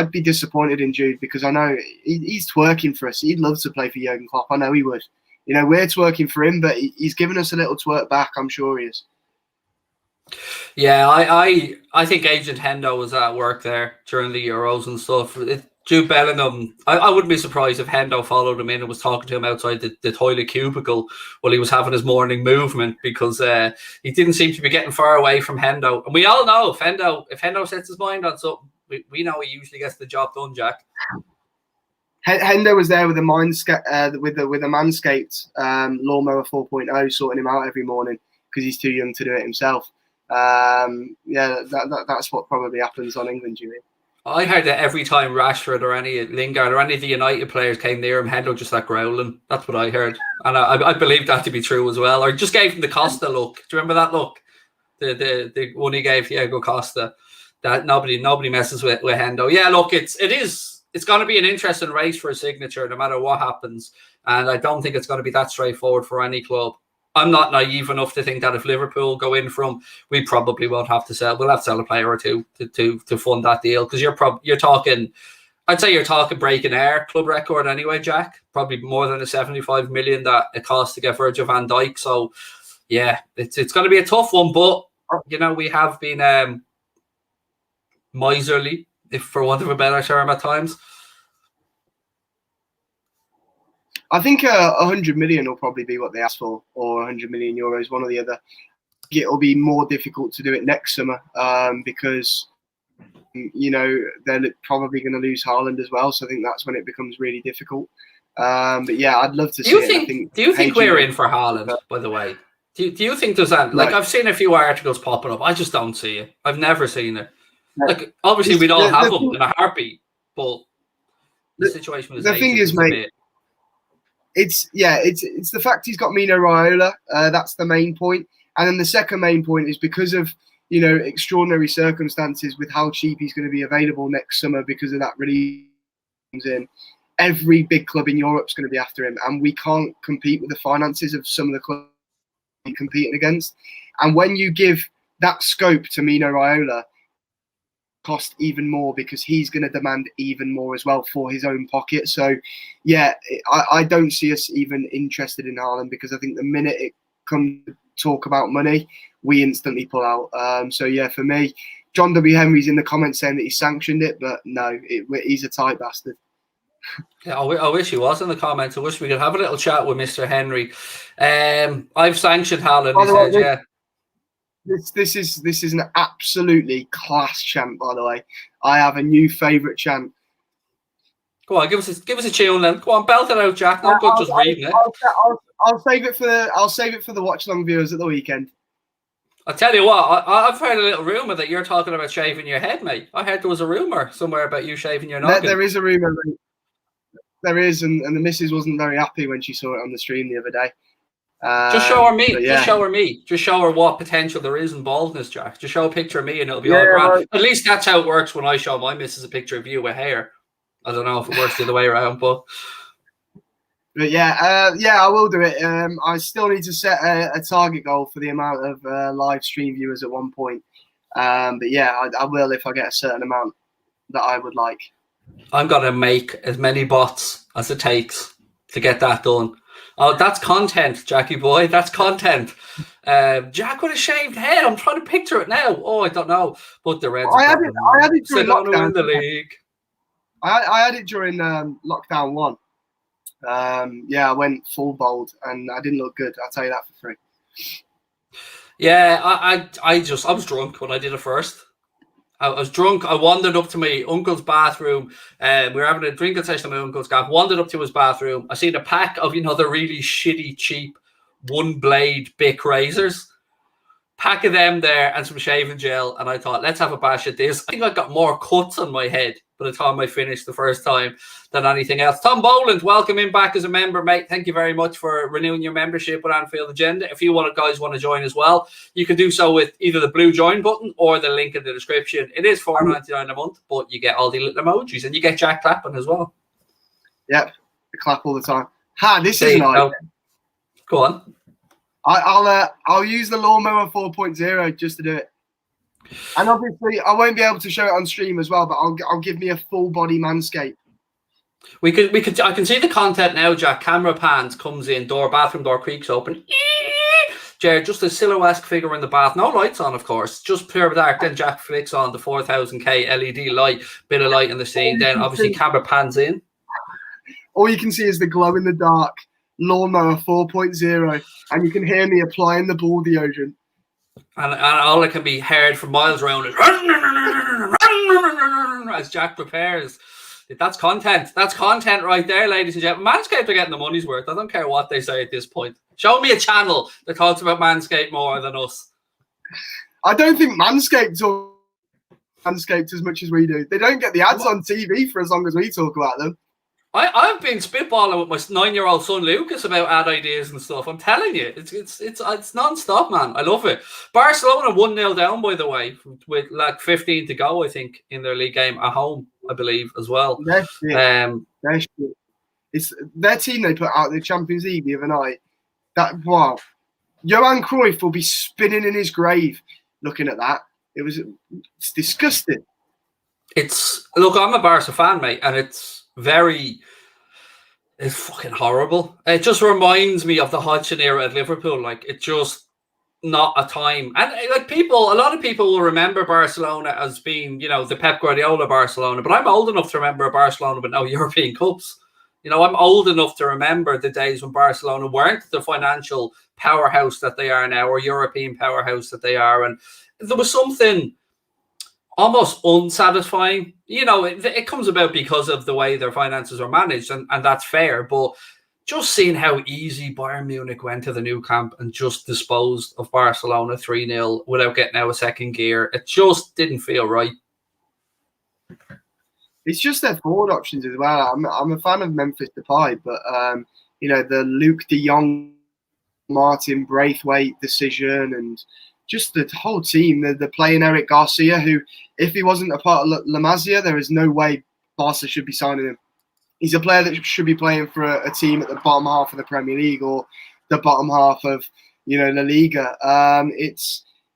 be disappointed in Jude, because I know he's twerking for us. He'd love to play for Jurgen Klopp. I know he would. We're twerking for him, but he's given us a little twerk back. I'm sure he is. Yeah, I think Agent Hendo was at work there during the Euros and stuff. Jude Bellingham, I wouldn't be surprised if Hendo followed him in and was talking to him outside the toilet cubicle while he was having his morning movement, because he didn't seem to be getting far away from Hendo. And we all know if Hendo sets his mind on something, we know he usually gets the job done, Jack. Hendo was there with a Manscaped lawnmower 4.0, sorting him out every morning because he's too young to do it himself. That's what probably happens on England duty. I heard that every time Rashford or any Lingard or any of the United players came near him, Hendo just like growling. That's what I heard, and I believe that to be true as well. Or just gave him the Costa look. Do you remember that look? The one he gave Thiago Costa. That nobody messes with Hendo. Yeah, look, it's going to be an interesting race for a signature, no matter what happens, and I don't think it's going to be that straightforward for any club. I'm not naive enough to think that if Liverpool go in from, we probably won't have to sell. We'll have to sell a player or two to fund that deal, because you're talking, I'd say you're talking breaking air club record anyway, Jack. Probably more than the 75 million that it costs to get Virgil van Dijk. So yeah, it's going to be a tough one, but we have been miserly, if for want of a better term, at times. I think 100 million will probably be what they ask for, or 100 million euros, one or the other. It'll be more difficult to do it next summer, because They're probably going to lose Haaland as well. So I think that's when it becomes really difficult. But yeah, I'd love to see it. Do you think we're in for Haaland, by the way? Do you think there's that? Like, I've seen a few articles popping up. I just don't see it. I've never seen it. Like, obviously, we'd all have him in a heartbeat, but the situation is. The thing is, mate, it's the fact he's got Mino Raiola. That's the main point. And then the second main point is because of extraordinary circumstances with how cheap he's going to be available next summer because of that release in. Every big club in Europe is going to be after him, and we can't compete with the finances of some of the clubs we're competing against. And when you give that scope to Mino Raiola, cost even more because he's going to demand even more as well for his own pocket. So, yeah, I don't see us even interested in Haaland because I think the minute it comes to talk about money, we instantly pull out. So, yeah, for me, John W. Henry's in the comments saying that he sanctioned it, but no, he's a tight bastard. Yeah, I wish he was in the comments. I wish we could have a little chat with Mr. Henry. I've sanctioned Haaland. He said, yeah. This is an absolutely class chant, by the way. I have a new favourite chant. Go on, give us a tune then. Go on, belt it out, Jack. Not good just reading it. I'll save it for the watch long viewers at the weekend. I'll tell you what, I've heard a little rumour that you're talking about shaving your head, mate. I heard there was a rumour somewhere about you shaving your noggin. There is a rumour. There is, and the missus wasn't very happy when she saw it on the stream the other day. Just show her me. Yeah. Just show her me. Just show her what potential there is in baldness, Jack. Just show a picture of me and it'll be all grand. Right. At least that's how it works when I show my missus a picture of you with hair. I don't know if it works the other way around, but yeah, I will do it. I still need to set a target goal for the amount of live stream viewers at one point. But yeah, I will if I get a certain amount that I would like. I'm going to make as many bots as it takes to get that done. Oh, that's content, Jackie boy. That's content. Jack with a shaved head. I'm trying to picture it now. Oh, I don't know. But the Reds. I had it during lockdown. In the league. I had it during lockdown 1. I went full bold and I didn't look good. I'll tell you that for free. Yeah, I was drunk when I did it first. I was drunk. I wandered up to my uncle's bathroom. We were having a drinking session at my uncle's gaff. Wandered up to his bathroom. I seen a pack of, the really shitty, cheap, one-blade Bic razors. Pack of them there and some shaving gel. And I thought, let's have a bash at this. I think I got more cuts on my head by the time I finished the first time than anything else. Tom Boland, welcome in back as a member, mate. Thank you very much for renewing your membership with Anfield Agenda. If you guys want to join as well, you can do so with either the blue join button or the link in the description. It is $4.99 a month, but you get all the little emojis and you get Jack clapping as well. Yep, I clap all the time. This is nice. Go on. I'll use the lawnmower 4.0 just to do it. And obviously, I won't be able to show it on stream as well, but I'll give me a full body manscape. We could. I can see the content now, Jack. Camera pans, comes in, bathroom door creaks open. Jared, just a silhouette figure in the bath. No lights on, of course. Just pure dark. Then Jack flicks on the 4000K LED light, bit of light in the scene. Then obviously camera pans in. All you can see is the glow in the dark lawnmower 4.0, and you can hear me applying the ball deodorant. And all that can be heard from miles around is as Jack prepares. That's content. That's content right there, ladies and gentlemen. Manscaped are getting the money's worth. I don't care what they say at this point. Show me a channel that talks about Manscaped more than us. I don't think Manscaped talk Manscaped as much as we do. They don't get the ads on TV for as long as we talk about them. I've been spitballing with my 9-year-old son Lucas about ad ideas and stuff. I'm telling you, it's non-stop, man. I love it. Barcelona 1-0 down, by the way, with like 15 to go, I think, in their league game at home, I believe, as well. It's their team they put out in the Champions League the other night. Wow. Johan Cruyff will be spinning in his grave looking at that. It's disgusting. Look, I'm a Barca fan, mate, and it's fucking horrible. It just reminds me of the Hodgson era at Liverpool. Like, it's just not a time. And like a lot of people will remember Barcelona as being, the Pep Guardiola Barcelona, but I'm old enough to remember a Barcelona with no European Cups. I'm old enough to remember the days when Barcelona weren't the financial powerhouse that they are now, or European powerhouse that they are. And there was something almost unsatisfying. You know, it comes about because of the way their finances are managed, and that's fair. But just seeing how easy Bayern Munich went to the new camp and just disposed of Barcelona 3-0 without getting out of second gear, it just didn't feel right. It's just their forward options as well. I'm a fan of Memphis Depay, but you know, the Luke de Jong, Martin Braithwaite decision, and just the whole team. They're playing Eric Garcia, who, if he wasn't a part of La Masia, there is no way Barca should be signing him. He's a player that should be playing for a team at the bottom half of the Premier League or the bottom half of, you know, La Liga.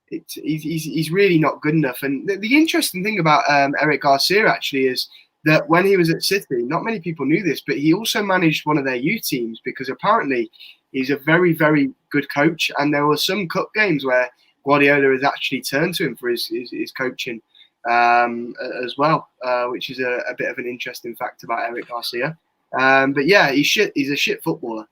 He's really not good enough. And the interesting thing about Eric Garcia actually is that when he was at City, not many people knew this, but he also managed one of their youth teams, because apparently he's a very, very good coach. And there were some cup games where Guardiola has actually turned to him for his coaching as well, which is a bit of an interesting fact about Eric Garcia. But yeah, he's a shit footballer.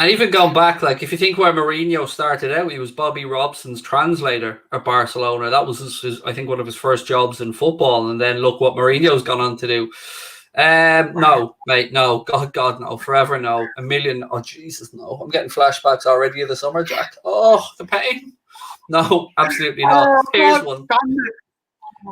And even going back, like, if you think where Mourinho started out, he was Bobby Robson's translator at Barcelona. That was his, I think, one of his first jobs in football. And then look what Mourinho's gone on to do. No, mate, no. God, no. Forever no. A million. Oh, Jesus, no. I'm getting flashbacks already of the summer, Jack. Oh, the pain. No, absolutely not. Here's one.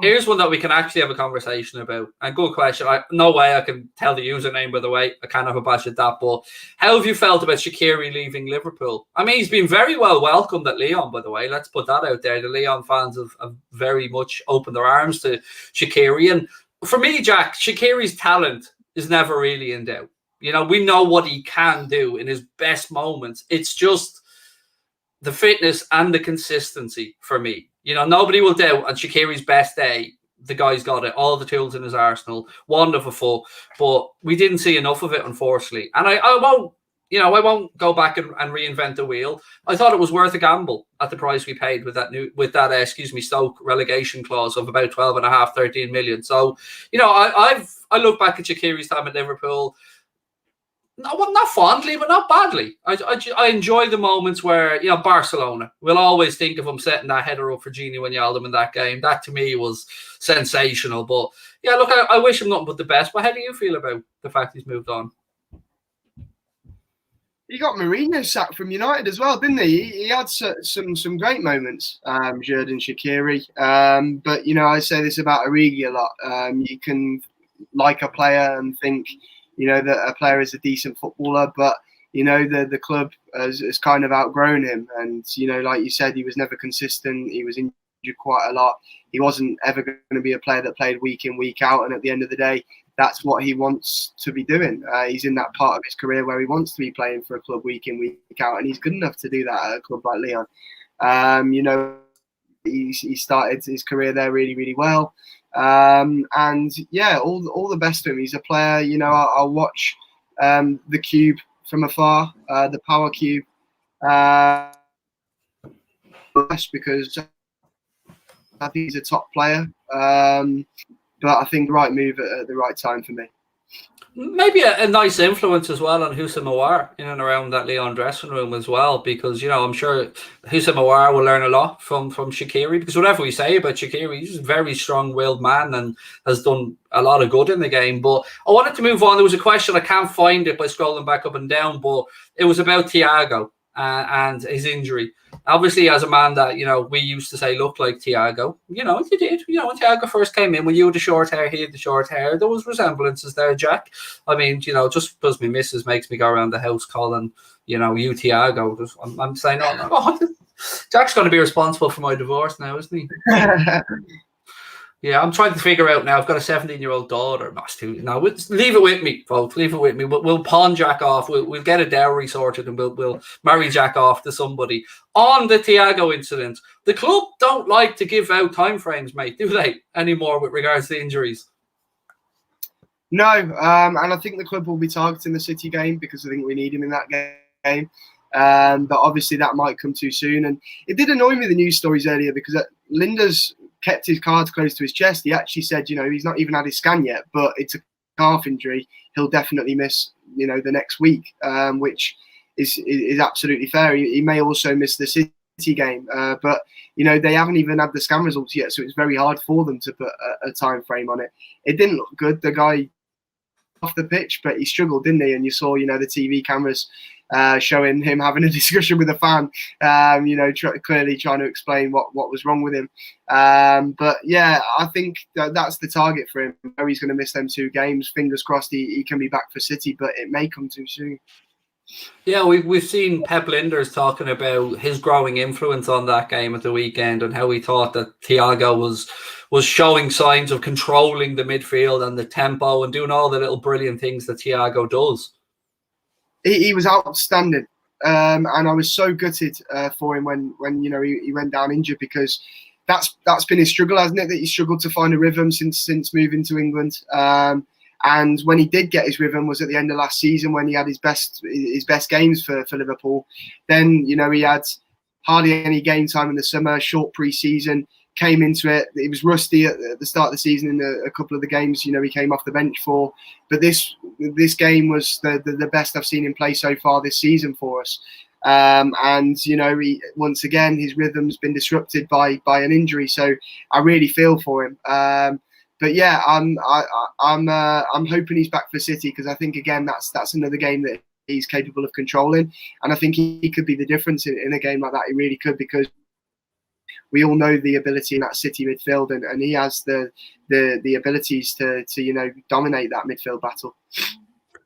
Here's one that we can actually have a conversation about. And good question. No way I can tell the username, by the way. I can't have a bash at that. But how have you felt about Shaqiri leaving Liverpool? I mean, he's been very well welcomed at Lyon, by the way. Let's put that out there. The Lyon fans have very much opened their arms to Shaqiri. And for me, Jack, Shaqiri's talent is never really in doubt. You know, we know what he can do in his best moments. It's just the fitness and the consistency for me. You know, nobody will doubt on Shaqiri's best day, the guy's got it, all the tools in his arsenal, wonderful, but we didn't see enough of it, unfortunately. And I won't go back and reinvent the wheel. I thought it was worth a gamble at the price we paid with that Stoke relegation clause of about 12.5, 13 million. So, you know, I look back at Shaqiri's time at Liverpool. Not fondly, but not badly. I enjoy the moments where, you know, Barcelona, we'll always think of him setting that header up for Gini Wijnaldum in that game. That to me was sensational. But yeah, look, I wish him nothing but the best. But how do you feel about the fact he's moved on? He got Mourinho sacked from United as well, didn't he? He had some great moments, Xherdan Shaqiri. But, you know, I say this about Origi a lot. You can like a player and think, you know, that a player is a decent footballer, but, you know, the club has kind of outgrown him. And, you know, like you said, he was never consistent. He was injured quite a lot. He wasn't ever going to be a player that played week in, week out. And at the end of the day, that's what he wants to be doing. He's in that part of his career where he wants to be playing for a club week in, week out. And he's good enough to do that at a club like Lyon. You know, he started his career there really, really well. And yeah, all the best to him. He's a player, you know, I'll watch the Cube from afar, the Power Cube, because I think he's a top player. But I think the right move at the right time for me. Maybe a nice influence as well on Houssem Aouar in and around that Lyon dressing room as well, because, you know, I'm sure Houssem Aouar will learn a lot from Shaqiri, because whatever we say about Shaqiri, he's a very strong-willed man and has done a lot of good in the game. But I wanted to move on. There was a question, I can't find it by scrolling back up and down, but it was about Thiago and his injury. Obviously, as a man that, you know, we used to say looked like Thiago, you know, he did. You know, when Thiago first came in, when you had the short hair, he had the short hair, there was resemblances there, Jack. I mean, you know, just because my missus makes me go around the house calling, you know, you Thiago, I'm saying, oh, Jack's going to be responsible for my divorce now, isn't he? Yeah, I'm trying to figure out now. I've got a 17-year-old daughter. No, leave it with me, folks. Leave it with me. We'll pawn Jack off. We'll get a dowry sorted and we'll marry Jack off to somebody. On the Thiago incident, the club don't like to give out timeframes, mate, do they, anymore with regards to injuries? No, and I think the club will be targeting the City game because I think we need him in that game. But obviously that might come too soon. And it did annoy me, the news stories earlier, because Linda's kept his cards close to his chest. He actually said, you know, he's not even had his scan yet, but it's a calf injury. He'll definitely miss, you know, the next week, which is absolutely fair. He may also miss the City game, but they haven't even had the scan results yet, so it's very hard for them to put a time frame on it. It didn't look good, the guy off the pitch, but he struggled, didn't he? And you saw, the TV cameras showing him having a discussion with a fan, clearly trying to explain what was wrong with him. But yeah, I think that's the target for him. He's going to miss them 2 games. Fingers crossed he can be back for City, but it may come too soon. Yeah, we've seen Pep Linders talking about his growing influence on that game at the weekend and how he thought that Thiago was showing signs of controlling the midfield and the tempo and doing all the little brilliant things that Thiago does. He was outstanding, and I was so gutted for him when he went down injured, because that's been his struggle, hasn't it? That he struggled to find a rhythm since moving to England. And when he did get his rhythm was at the end of last season, when he had his best games for Liverpool. Then he had hardly any game time in the summer, short pre-season. Came into it. He was rusty at the start of the season in a couple of the games. He came off the bench for. But this game was the best I've seen him play so far this season for us. And he, once again, his rhythm's been disrupted by an injury. So I really feel for him. But yeah, I'm hoping he's back for City, because I think again that's another game that he's capable of controlling, and I think he could be the difference in a game like that. He really could, because we all know the ability in that City midfield, and he has the abilities to dominate that midfield battle.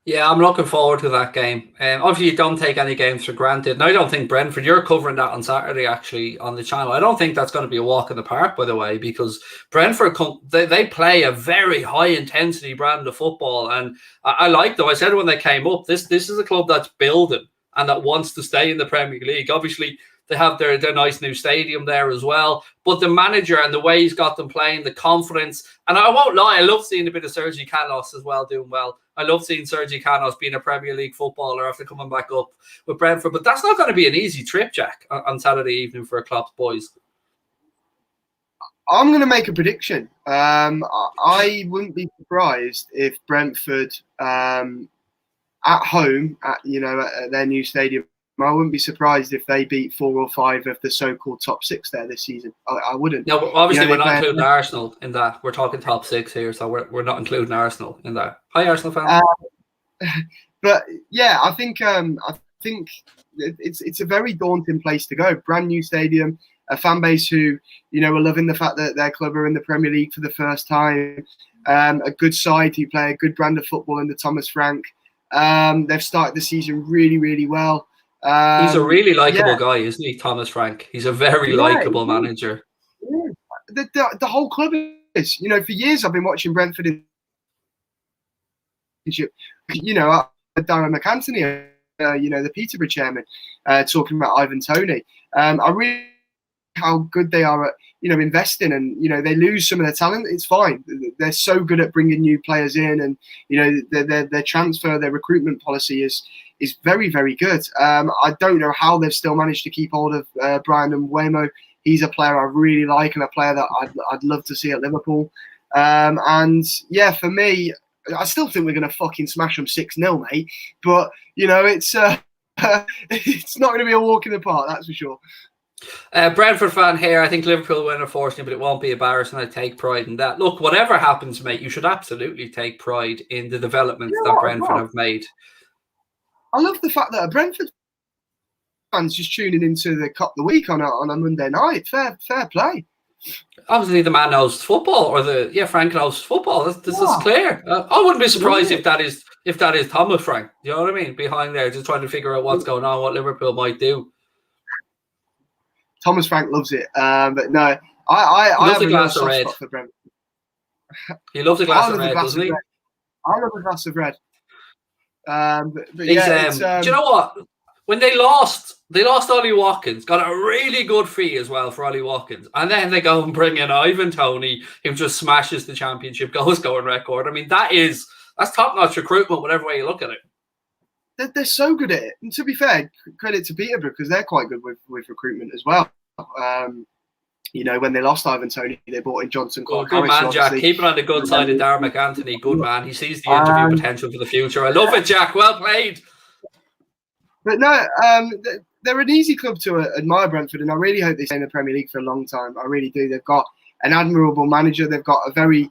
Yeah, I'm looking forward to that game. Obviously, you don't take any games for granted. And I don't think Brentford, you're covering that on Saturday, actually, on the channel. I don't think that's going to be a walk in the park, by the way, because Brentford, they play a very high-intensity brand of football. And I like them. I said when they came up, this is a club that's building and that wants to stay in the Premier League. Obviously, they have their nice new stadium there as well. But the manager and the way he's got them playing, the confidence. And I won't lie, I love seeing a bit of Sergi Canos as well doing well. I love seeing Sergi Canos being a Premier League footballer after coming back up with Brentford. But that's not going to be an easy trip, Jack, on Saturday evening for Klopp's boys. I'm going to make a prediction. I wouldn't be surprised if Brentford, at home, at their new stadium, I wouldn't be surprised if they beat 4 or 5 of the so-called top 6 there this season. I wouldn't. No, obviously we're not including Arsenal in that. We're talking top 6 here, so we're not including Arsenal in that. Hi, Arsenal fans. But yeah, I think it's a very daunting place to go. Brand new stadium, a fan base who are loving the fact that their club are in the Premier League for the first time. A good side who play a good brand of football in the Thomas Frank. They've started the season really, really well. He's a really likable guy, isn't he, Thomas Frank? He's a very likable manager. Yeah. The whole club is. For years I've been watching Brentford in Darren McAntony, the Peterborough chairman, talking about Ivan Toney. I really how good they are at investing, and they lose some of their talent. It's fine. They're so good at bringing new players in, and their transfer, their recruitment policy is very, very good. I don't know how they've still managed to keep hold of Brian Mbeumo. He's a player I really like, and a player that I'd love to see at Liverpool. And yeah, for me, I still think we're going to fucking smash them 6-0, mate. But it's it's not going to be a walk in the park, that's for sure. Brentford fan here. I think Liverpool win, unfortunately, but it won't be embarrassing. I take pride in that. Look, whatever happens, mate, you should absolutely take pride in the developments that Brentford have made. I love the fact that a Brentford fans just tuning into the Cop the Week on a Monday night. Fair play. Obviously, the man knows football, or Frank knows football. This is clear. I wouldn't be surprised if that is Thomas Frank. You know what I mean? Behind there, just trying to figure out what's going on, what Liverpool might do. Thomas Frank loves it, but no, I love a glass of red. For Brentford. He loves a glass of red, doesn't he? I love a glass of red. But do you know what? When they lost Ollie Watkins, got a really good fee as well for Ollie Watkins, and then they go and bring in Ivan Toney, who just smashes the championship goal-scoring record. I mean, that's top-notch recruitment, whatever way you look at it. They're so good at it. And to be fair, credit to Peterborough, because they're quite good with recruitment as well. When they lost Ivan Toney, they brought in Johnson. Good man, Jack. Keeping on the good side of Darren McAntony. Good man. He sees the interview potential for the future. I love it, Jack. Well played. But no, they're an easy club to admire, Brentford, and I really hope they stay in the Premier League for a long time. I really do. They've got an admirable manager. They've got a very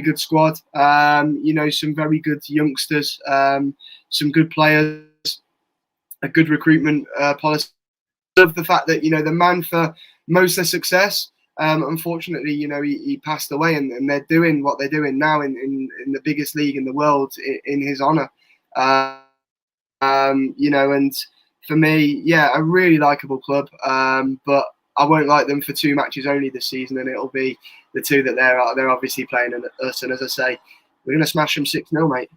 good squad. Some very good youngsters, some good players, a good recruitment policy. I love the fact that the man for most of their success. Unfortunately, he passed away, and they're doing what they're doing now in the biggest league in the world in his honour. And for me, yeah, a really likeable club. But I won't like them for 2 matches only this season, and it'll be the 2 that they're obviously playing us. And as I say, we're going to smash them 6-0, mate.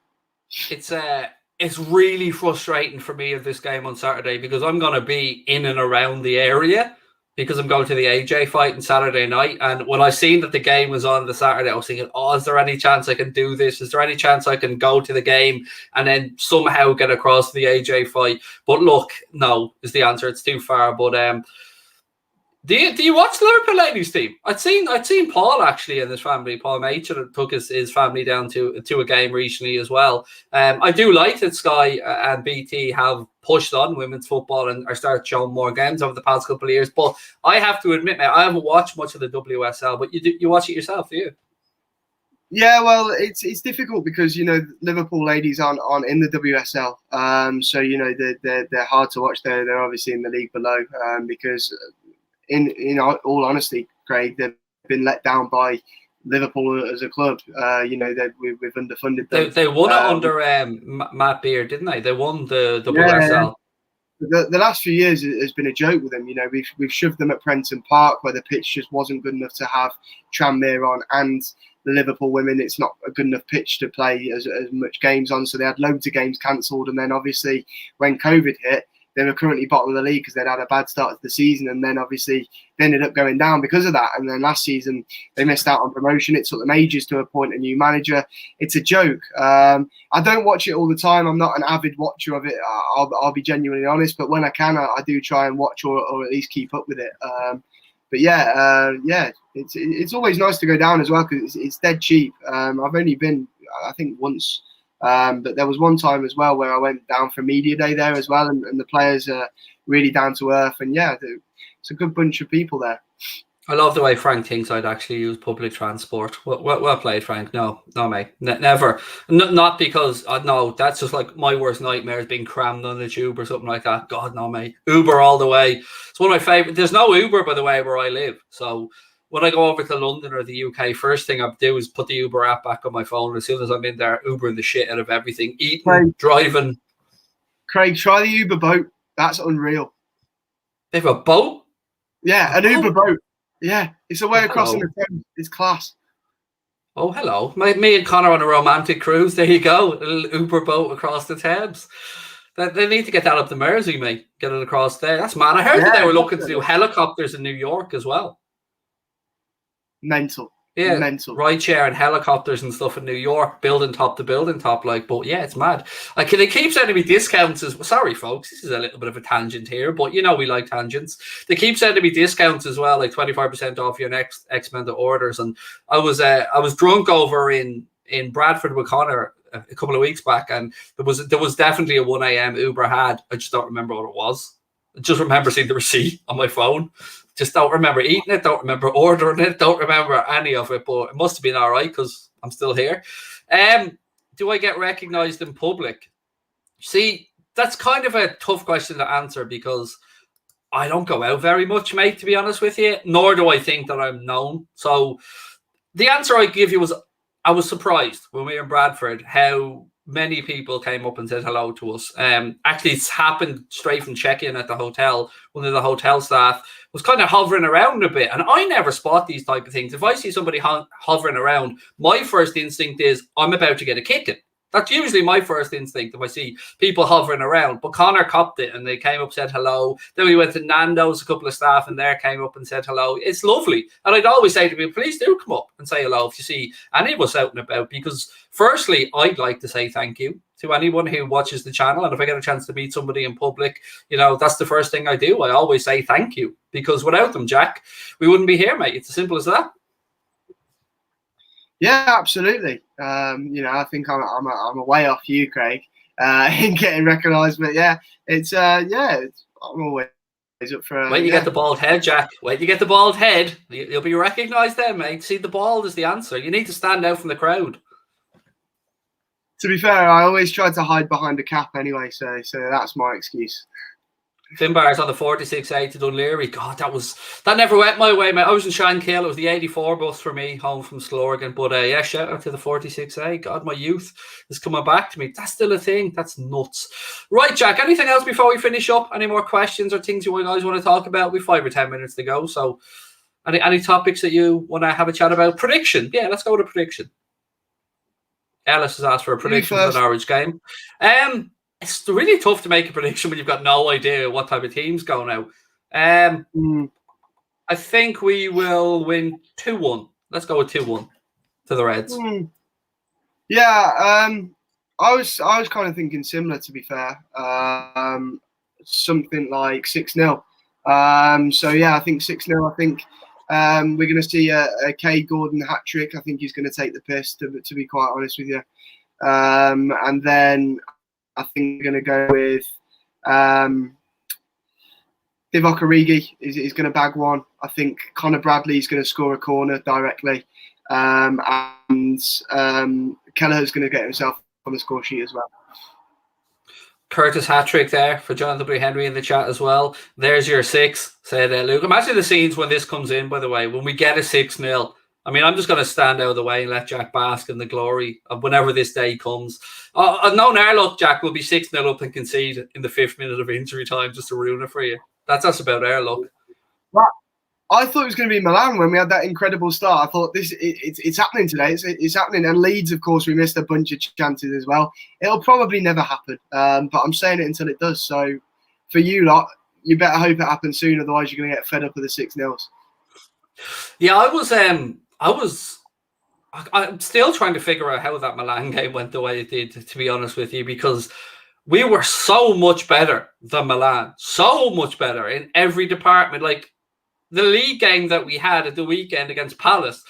It's really frustrating for me of this game on Saturday because I'm going to be in and around the area because I'm going to the AJ fight on Saturday night. And when I seen that the game was on the Saturday, I was thinking, is there any chance I can do this? Is there any chance I can go to the game and then somehow get across to the AJ fight? But look, no is the answer. It's too far. But do you watch Liverpool ladies team? I'd seen Paul actually and his family. Paul Machin took his family down to a game recently as well. I do like that Sky and BT have pushed on women's football and are starting showing more games over the past couple of years. But I have to admit, mate, I haven't watched much of the WSL. But you watch it yourself, do you? Yeah, well, it's difficult because Liverpool ladies aren't in the WSL. So they're hard to watch. They're obviously in the league below because. In all honesty, Craig, they've been let down by Liverpool as a club. We've underfunded them. They won it under Matt Beard, didn't they? They won the WSL. The last few years has been a joke with them. We've shoved them at Prenton Park where the pitch just wasn't good enough to have Tranmere on, and the Liverpool women, it's not a good enough pitch to play as much games on. So they had loads of games cancelled, and then obviously when COVID hit, they were currently bottom of the league because they'd had a bad start to the season, and then obviously they ended up going down because of that. And then last season they missed out on promotion. It took them ages to appoint a new manager. It's a joke. I don't watch it all the time. I'm not an avid watcher of it. I'll be genuinely honest, but when I can, I do try and watch or at least keep up with it. But it's always nice to go down as well because it's dead cheap. I've only been, I think, once. But there was one time as well where I went down for media day there as well, and the players are really down to earth, and it's a good bunch of people there. I love the way Frank thinks I'd actually use public transport. Well played, Frank. No, mate, never. Not because no, that's just like my worst nightmare is being crammed on the tube or something like that. God, no, mate. Uber all the way. It's one of my favorite. There's no Uber, by the way, where I live, so. When I go over to London or the UK, first thing I do is put the Uber app back on my phone. As soon as I'm in there, Ubering the shit out of everything. Eating, driving. Craig, try the Uber boat. That's unreal. They have a boat? Yeah, an Uber boat. Yeah, it's a way across in the Thames. It's class. Oh, hello. Me and Connor on a romantic cruise. There you go. A little Uber boat across the Thames. They need to get that up the Mersey, mate. Get it across there. That's mad. I heard that they were looking to do helicopters in New York as well. Mental. Ride share and helicopters and stuff in New York, building top to building top, but yeah, it's mad. Like they keep sending me discounts as sorry folks, this is a little bit of a tangent here, but we like tangents. They keep sending me discounts as well, like 25% off your next X amount of orders. And I was drunk over in Bradford with Connor a couple of weeks back, and there was definitely a 1 a.m. Uber I just don't remember what it was. I just remember seeing the receipt on my phone. Just don't remember eating it, don't remember ordering it, don't remember any of it, but it must have been all right because I'm still here. Do I get recognised in public? See, that's kind of a tough question to answer because I don't go out very much, mate, to be honest with you, nor do I think that I'm known. So the answer I give you was I was surprised when we were in Bradford how many people came up and said hello to us. Actually, it's happened straight from check-in at the hotel. One of the hotel staff was kind of hovering around a bit. And I never spot these type of things. If I see somebody hovering around, my first instinct is I'm about to get a kicking. That's usually my first instinct if I see people hovering around. But Connor copped it and they came up, said hello. Then we went to Nando's, a couple of staff in there came up and said hello. It's lovely. And I'd always say to people, please do come up and say hello if you see any of us out and about. Because firstly, I'd like to say thank you to anyone who watches the channel. And if I get a chance to meet somebody in public, that's the first thing I do. I always say thank you. Because without them, Jack, we wouldn't be here, mate. It's as simple as that. Yeah, absolutely. I think I'm a way off you, Craig. in getting recognised. But yeah, I'm always up for. Wait, you get the bald head, Jack. Wait, you get the bald head. You'll be recognised then, mate. See, the bald is the answer. You need to stand out from the crowd. To be fair, I always try to hide behind a cap anyway, so that's my excuse. Finbar's on the 46A to Dunleary. God, that never went my way, mate. I was in Shankill. It was the 84 bus for me home from Slorgan. But yeah, shout out to the 46A. God, my youth is coming back to me. That's still a thing. That's nuts. Right, Jack, anything else before we finish up? Any more questions or things you guys want to talk about? We've 5 or 10 minutes to go. So any topics that you want to have a chat about? Prediction. Yeah, let's go with a prediction. Ellis has asked for a prediction for the Norwich game. It's really tough to make a prediction when you've got no idea what type of team's going out. I think we will win 2-1. Let's go with 2-1 to the Reds. Yeah, I was kind of thinking similar, to be fair. Something like 6-0. So yeah, I think 6-0. I think we're going to see a KAIDE Gordon hat trick. I think he's going to take the piss, to be quite honest with you. And then I think we're going to go with Divock Origi is going to bag one. I think Connor Bradley is going to score a corner directly. And Kelleher's going to get himself on the score sheet as well. Curtis hat-trick there for Jonathan W. Henry in the chat as well. There's your 6, said Luke. Imagine the scenes when this comes in, by the way, when we get a 6-0. I mean, I'm just going to stand out of the way and let Jack bask in the glory of whenever this day comes. I've known our luck, Jack, will be 6-0 up and concede in the 5th minute of injury time just to ruin it for you. That's about our luck. Well, I thought it was going to be Milan when we had that incredible start. I thought it's happening today. It's happening. And Leeds, of course, we missed a bunch of chances as well. It'll probably never happen. But I'm saying it until it does. So for you lot, you better hope it happens soon. Otherwise, you're going to get fed up with the 6-0s. Yeah, I'm still trying to figure out how that Milan game went the way it did, to be honest with you, because we were so much better than Milan. So much better in every department. Like, the league game that we had at the weekend against Palace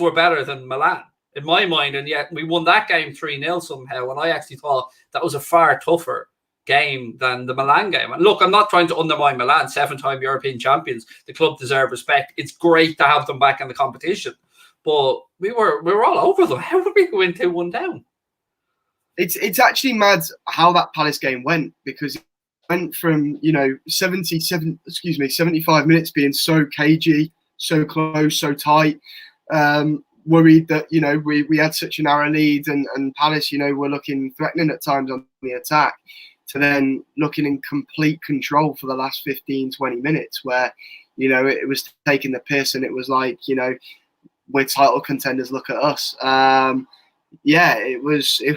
were better than Milan, in my mind, and yet we won that game 3-0 somehow, and I actually thought that was a far tougher game than the Milan game. And look, I'm not trying to undermine Milan, 7-time European champions. The club deserve respect. It's great to have them back in the competition, but we were all over them. How did we go in 2-1 down? It's actually mad how that Palace game went, because went from 75 minutes being so cagey, so close, so tight, worried that we had such a narrow lead, and Palace were looking threatening at times on the attack, to then looking in complete control for the last 15-20 minutes, where it was taking the piss, and it was like we're title contenders, look at us. Yeah, it was a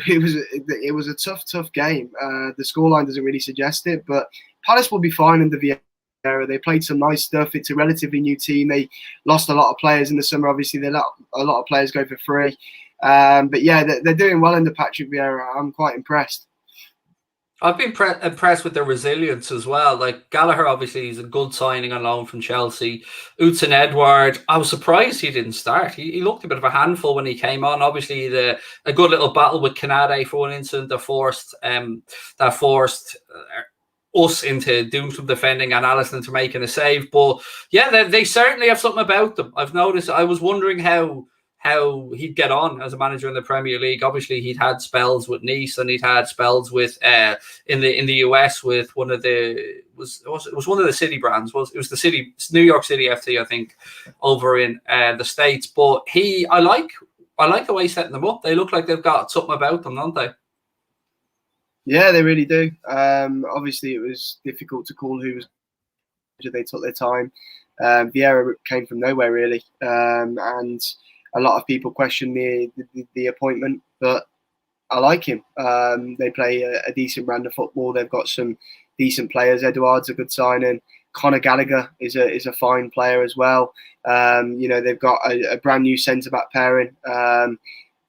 tough game. The scoreline doesn't really suggest it, but Palace will be fine under Vieira. They played some nice stuff. It's a relatively new team. They lost a lot of players in the summer. Obviously, they let a lot of players go for free. But yeah, they're doing well under Patrick Vieira. I'm quite impressed. I've been impressed with their resilience as well. Like, Gallagher, obviously, he's a good signing on loan from Chelsea. Edouard, I was surprised he didn't start. He looked a bit of a handful when he came on. Obviously, a good little battle with KAIDE for one incident that forced us into doing some defending and Alisson to making a save. But yeah, they certainly have something about them. I've noticed. I was wondering how he'd get on as a manager in the Premier League. Obviously, he'd had spells with Nice, and he'd had spells with in the US with one of the one of the City brands. It was the New York City FC, I think, over in the States. But I like the way he's setting them up. They look like they've got something about them, don't they? Yeah, they really do. Obviously, it was difficult to call who was. They took their time. Vieira came from nowhere, really, and a lot of people question the appointment, but I like him. They play a decent brand of football. They've got some decent players. Edouard's a good signing. Conor Gallagher is a fine player as well. They've got a brand new centre-back pairing.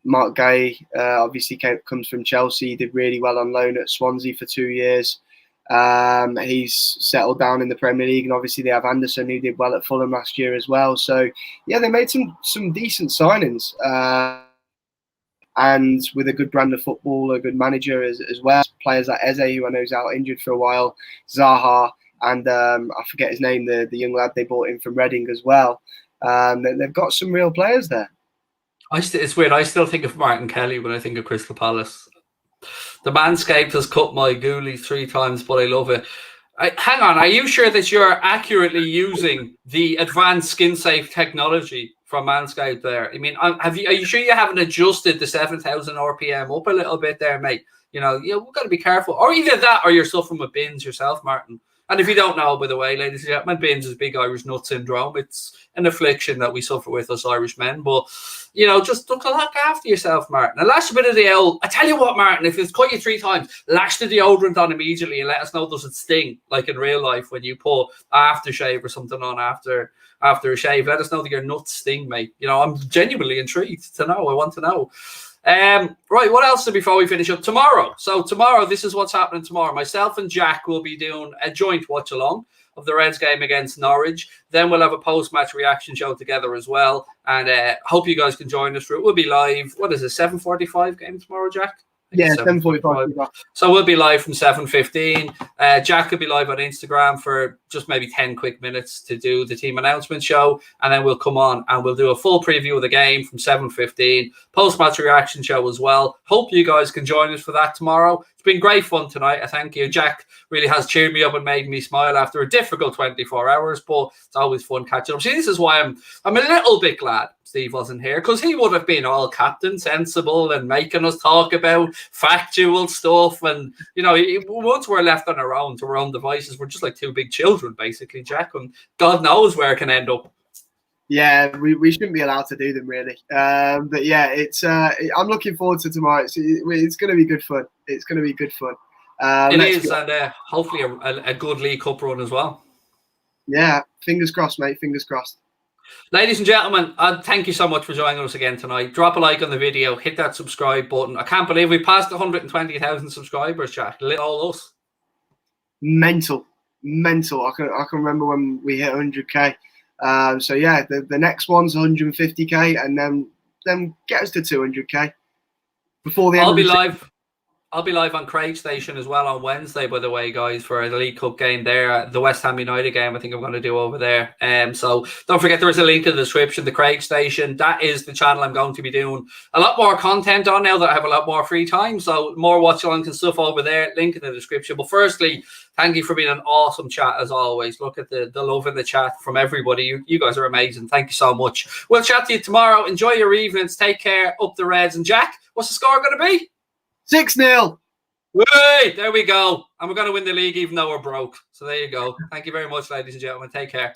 Mark Gay obviously comes from Chelsea. He did really well on loan at Swansea for 2 years. He's settled down in the Premier League, and obviously they have Anderson, who did well at Fulham last year as well. So yeah, they made some decent signings. and with a good brand of football, a good manager as well. Players like Eze, who I know is out injured for a while, Zaha, and I forget his name, the young lad they brought in from Reading as well. They've got some real players there. It's weird. I still think of Martin Kelly when I think of Crystal Palace. The Manscaped has cut my ghoulies 3 times, but I love it. Hang on, are you sure that you're accurately using the advanced skin-safe technology from Manscaped there? I mean, are you sure you haven't adjusted the 7,000 RPM up a little bit there, mate? We've got to be careful. Or either that or you're suffering with bins yourself, Martin. And if you don't know, by the way, ladies and gentlemen, bins is big Irish nut syndrome. It's an affliction that we suffer with, us Irish men. But, just look after yourself, Martin. And lash a bit of the old... I tell you what, Martin, if it's cut you 3 times, lash the deodorant on immediately and let us know, does it sting, like in real life when you put aftershave or something on after a shave. Let us know that your nuts sting, mate. I'm genuinely intrigued to know. I want to know. Right, what else before we finish up? Tomorrow, this is what's happening tomorrow. Myself and Jack will be doing a joint watch along of the Reds game against Norwich. Then we'll have a post-match reaction show together as well, and hope you guys can join us for it. We'll be live. What is it, 7:45 game tomorrow, Jack? Yeah, 7:45. So we'll be live from 7:15. Jack will be live on Instagram for just maybe 10 quick minutes to do the team announcement show. And then we'll come on and we'll do a full preview of the game from 7:15. Post-match reaction show as well. Hope you guys can join us for that tomorrow. It's been great fun tonight. I thank you. Jack really has cheered me up and made me smile after a difficult 24 hours, but it's always fun catching up. See, this is why I'm a little bit glad Steve wasn't here, because he would have been all captain sensible and making us talk about factual stuff. And, once we're left on our own to our own devices, we're just like 2 big children, basically, Jack. And God knows where it can end up. Yeah, we shouldn't be allowed to do them, really. But yeah, it's I'm looking forward to tomorrow. It's going to be good fun. It's going to be good fun. It is, and hopefully a good League Cup run as well. Yeah, fingers crossed, mate. Fingers crossed. Ladies and gentlemen, thank you so much for joining us again tonight. Drop a like on the video, hit that subscribe button. I can't believe we passed 120,000 subscribers, Jack. All us. Mental. I can remember when we hit 100k. So yeah, the next one's 150k, and then get us to 200k before the end. I'll be live on Craig Station as well on Wednesday, by the way, guys, for the League Cup game there. The West Ham United game, I think I'm going to do over there. So don't forget, there is a link in the description, the Craig Station. That is the channel I'm going to be doing a lot more content on now that I have a lot more free time. So more watch-alongs and stuff over there. Link in the description. But firstly, thank you for being an awesome chat as always. Look at the love in the chat from everybody. You guys are amazing. Thank you so much. We'll chat to you tomorrow. Enjoy your evenings. Take care. Up the Reds. And Jack, what's the score going to be? 6-0. Wait, there we go. And we're going to win the league even though we're broke. So there you go. Thank you very much, ladies and gentlemen. Take care.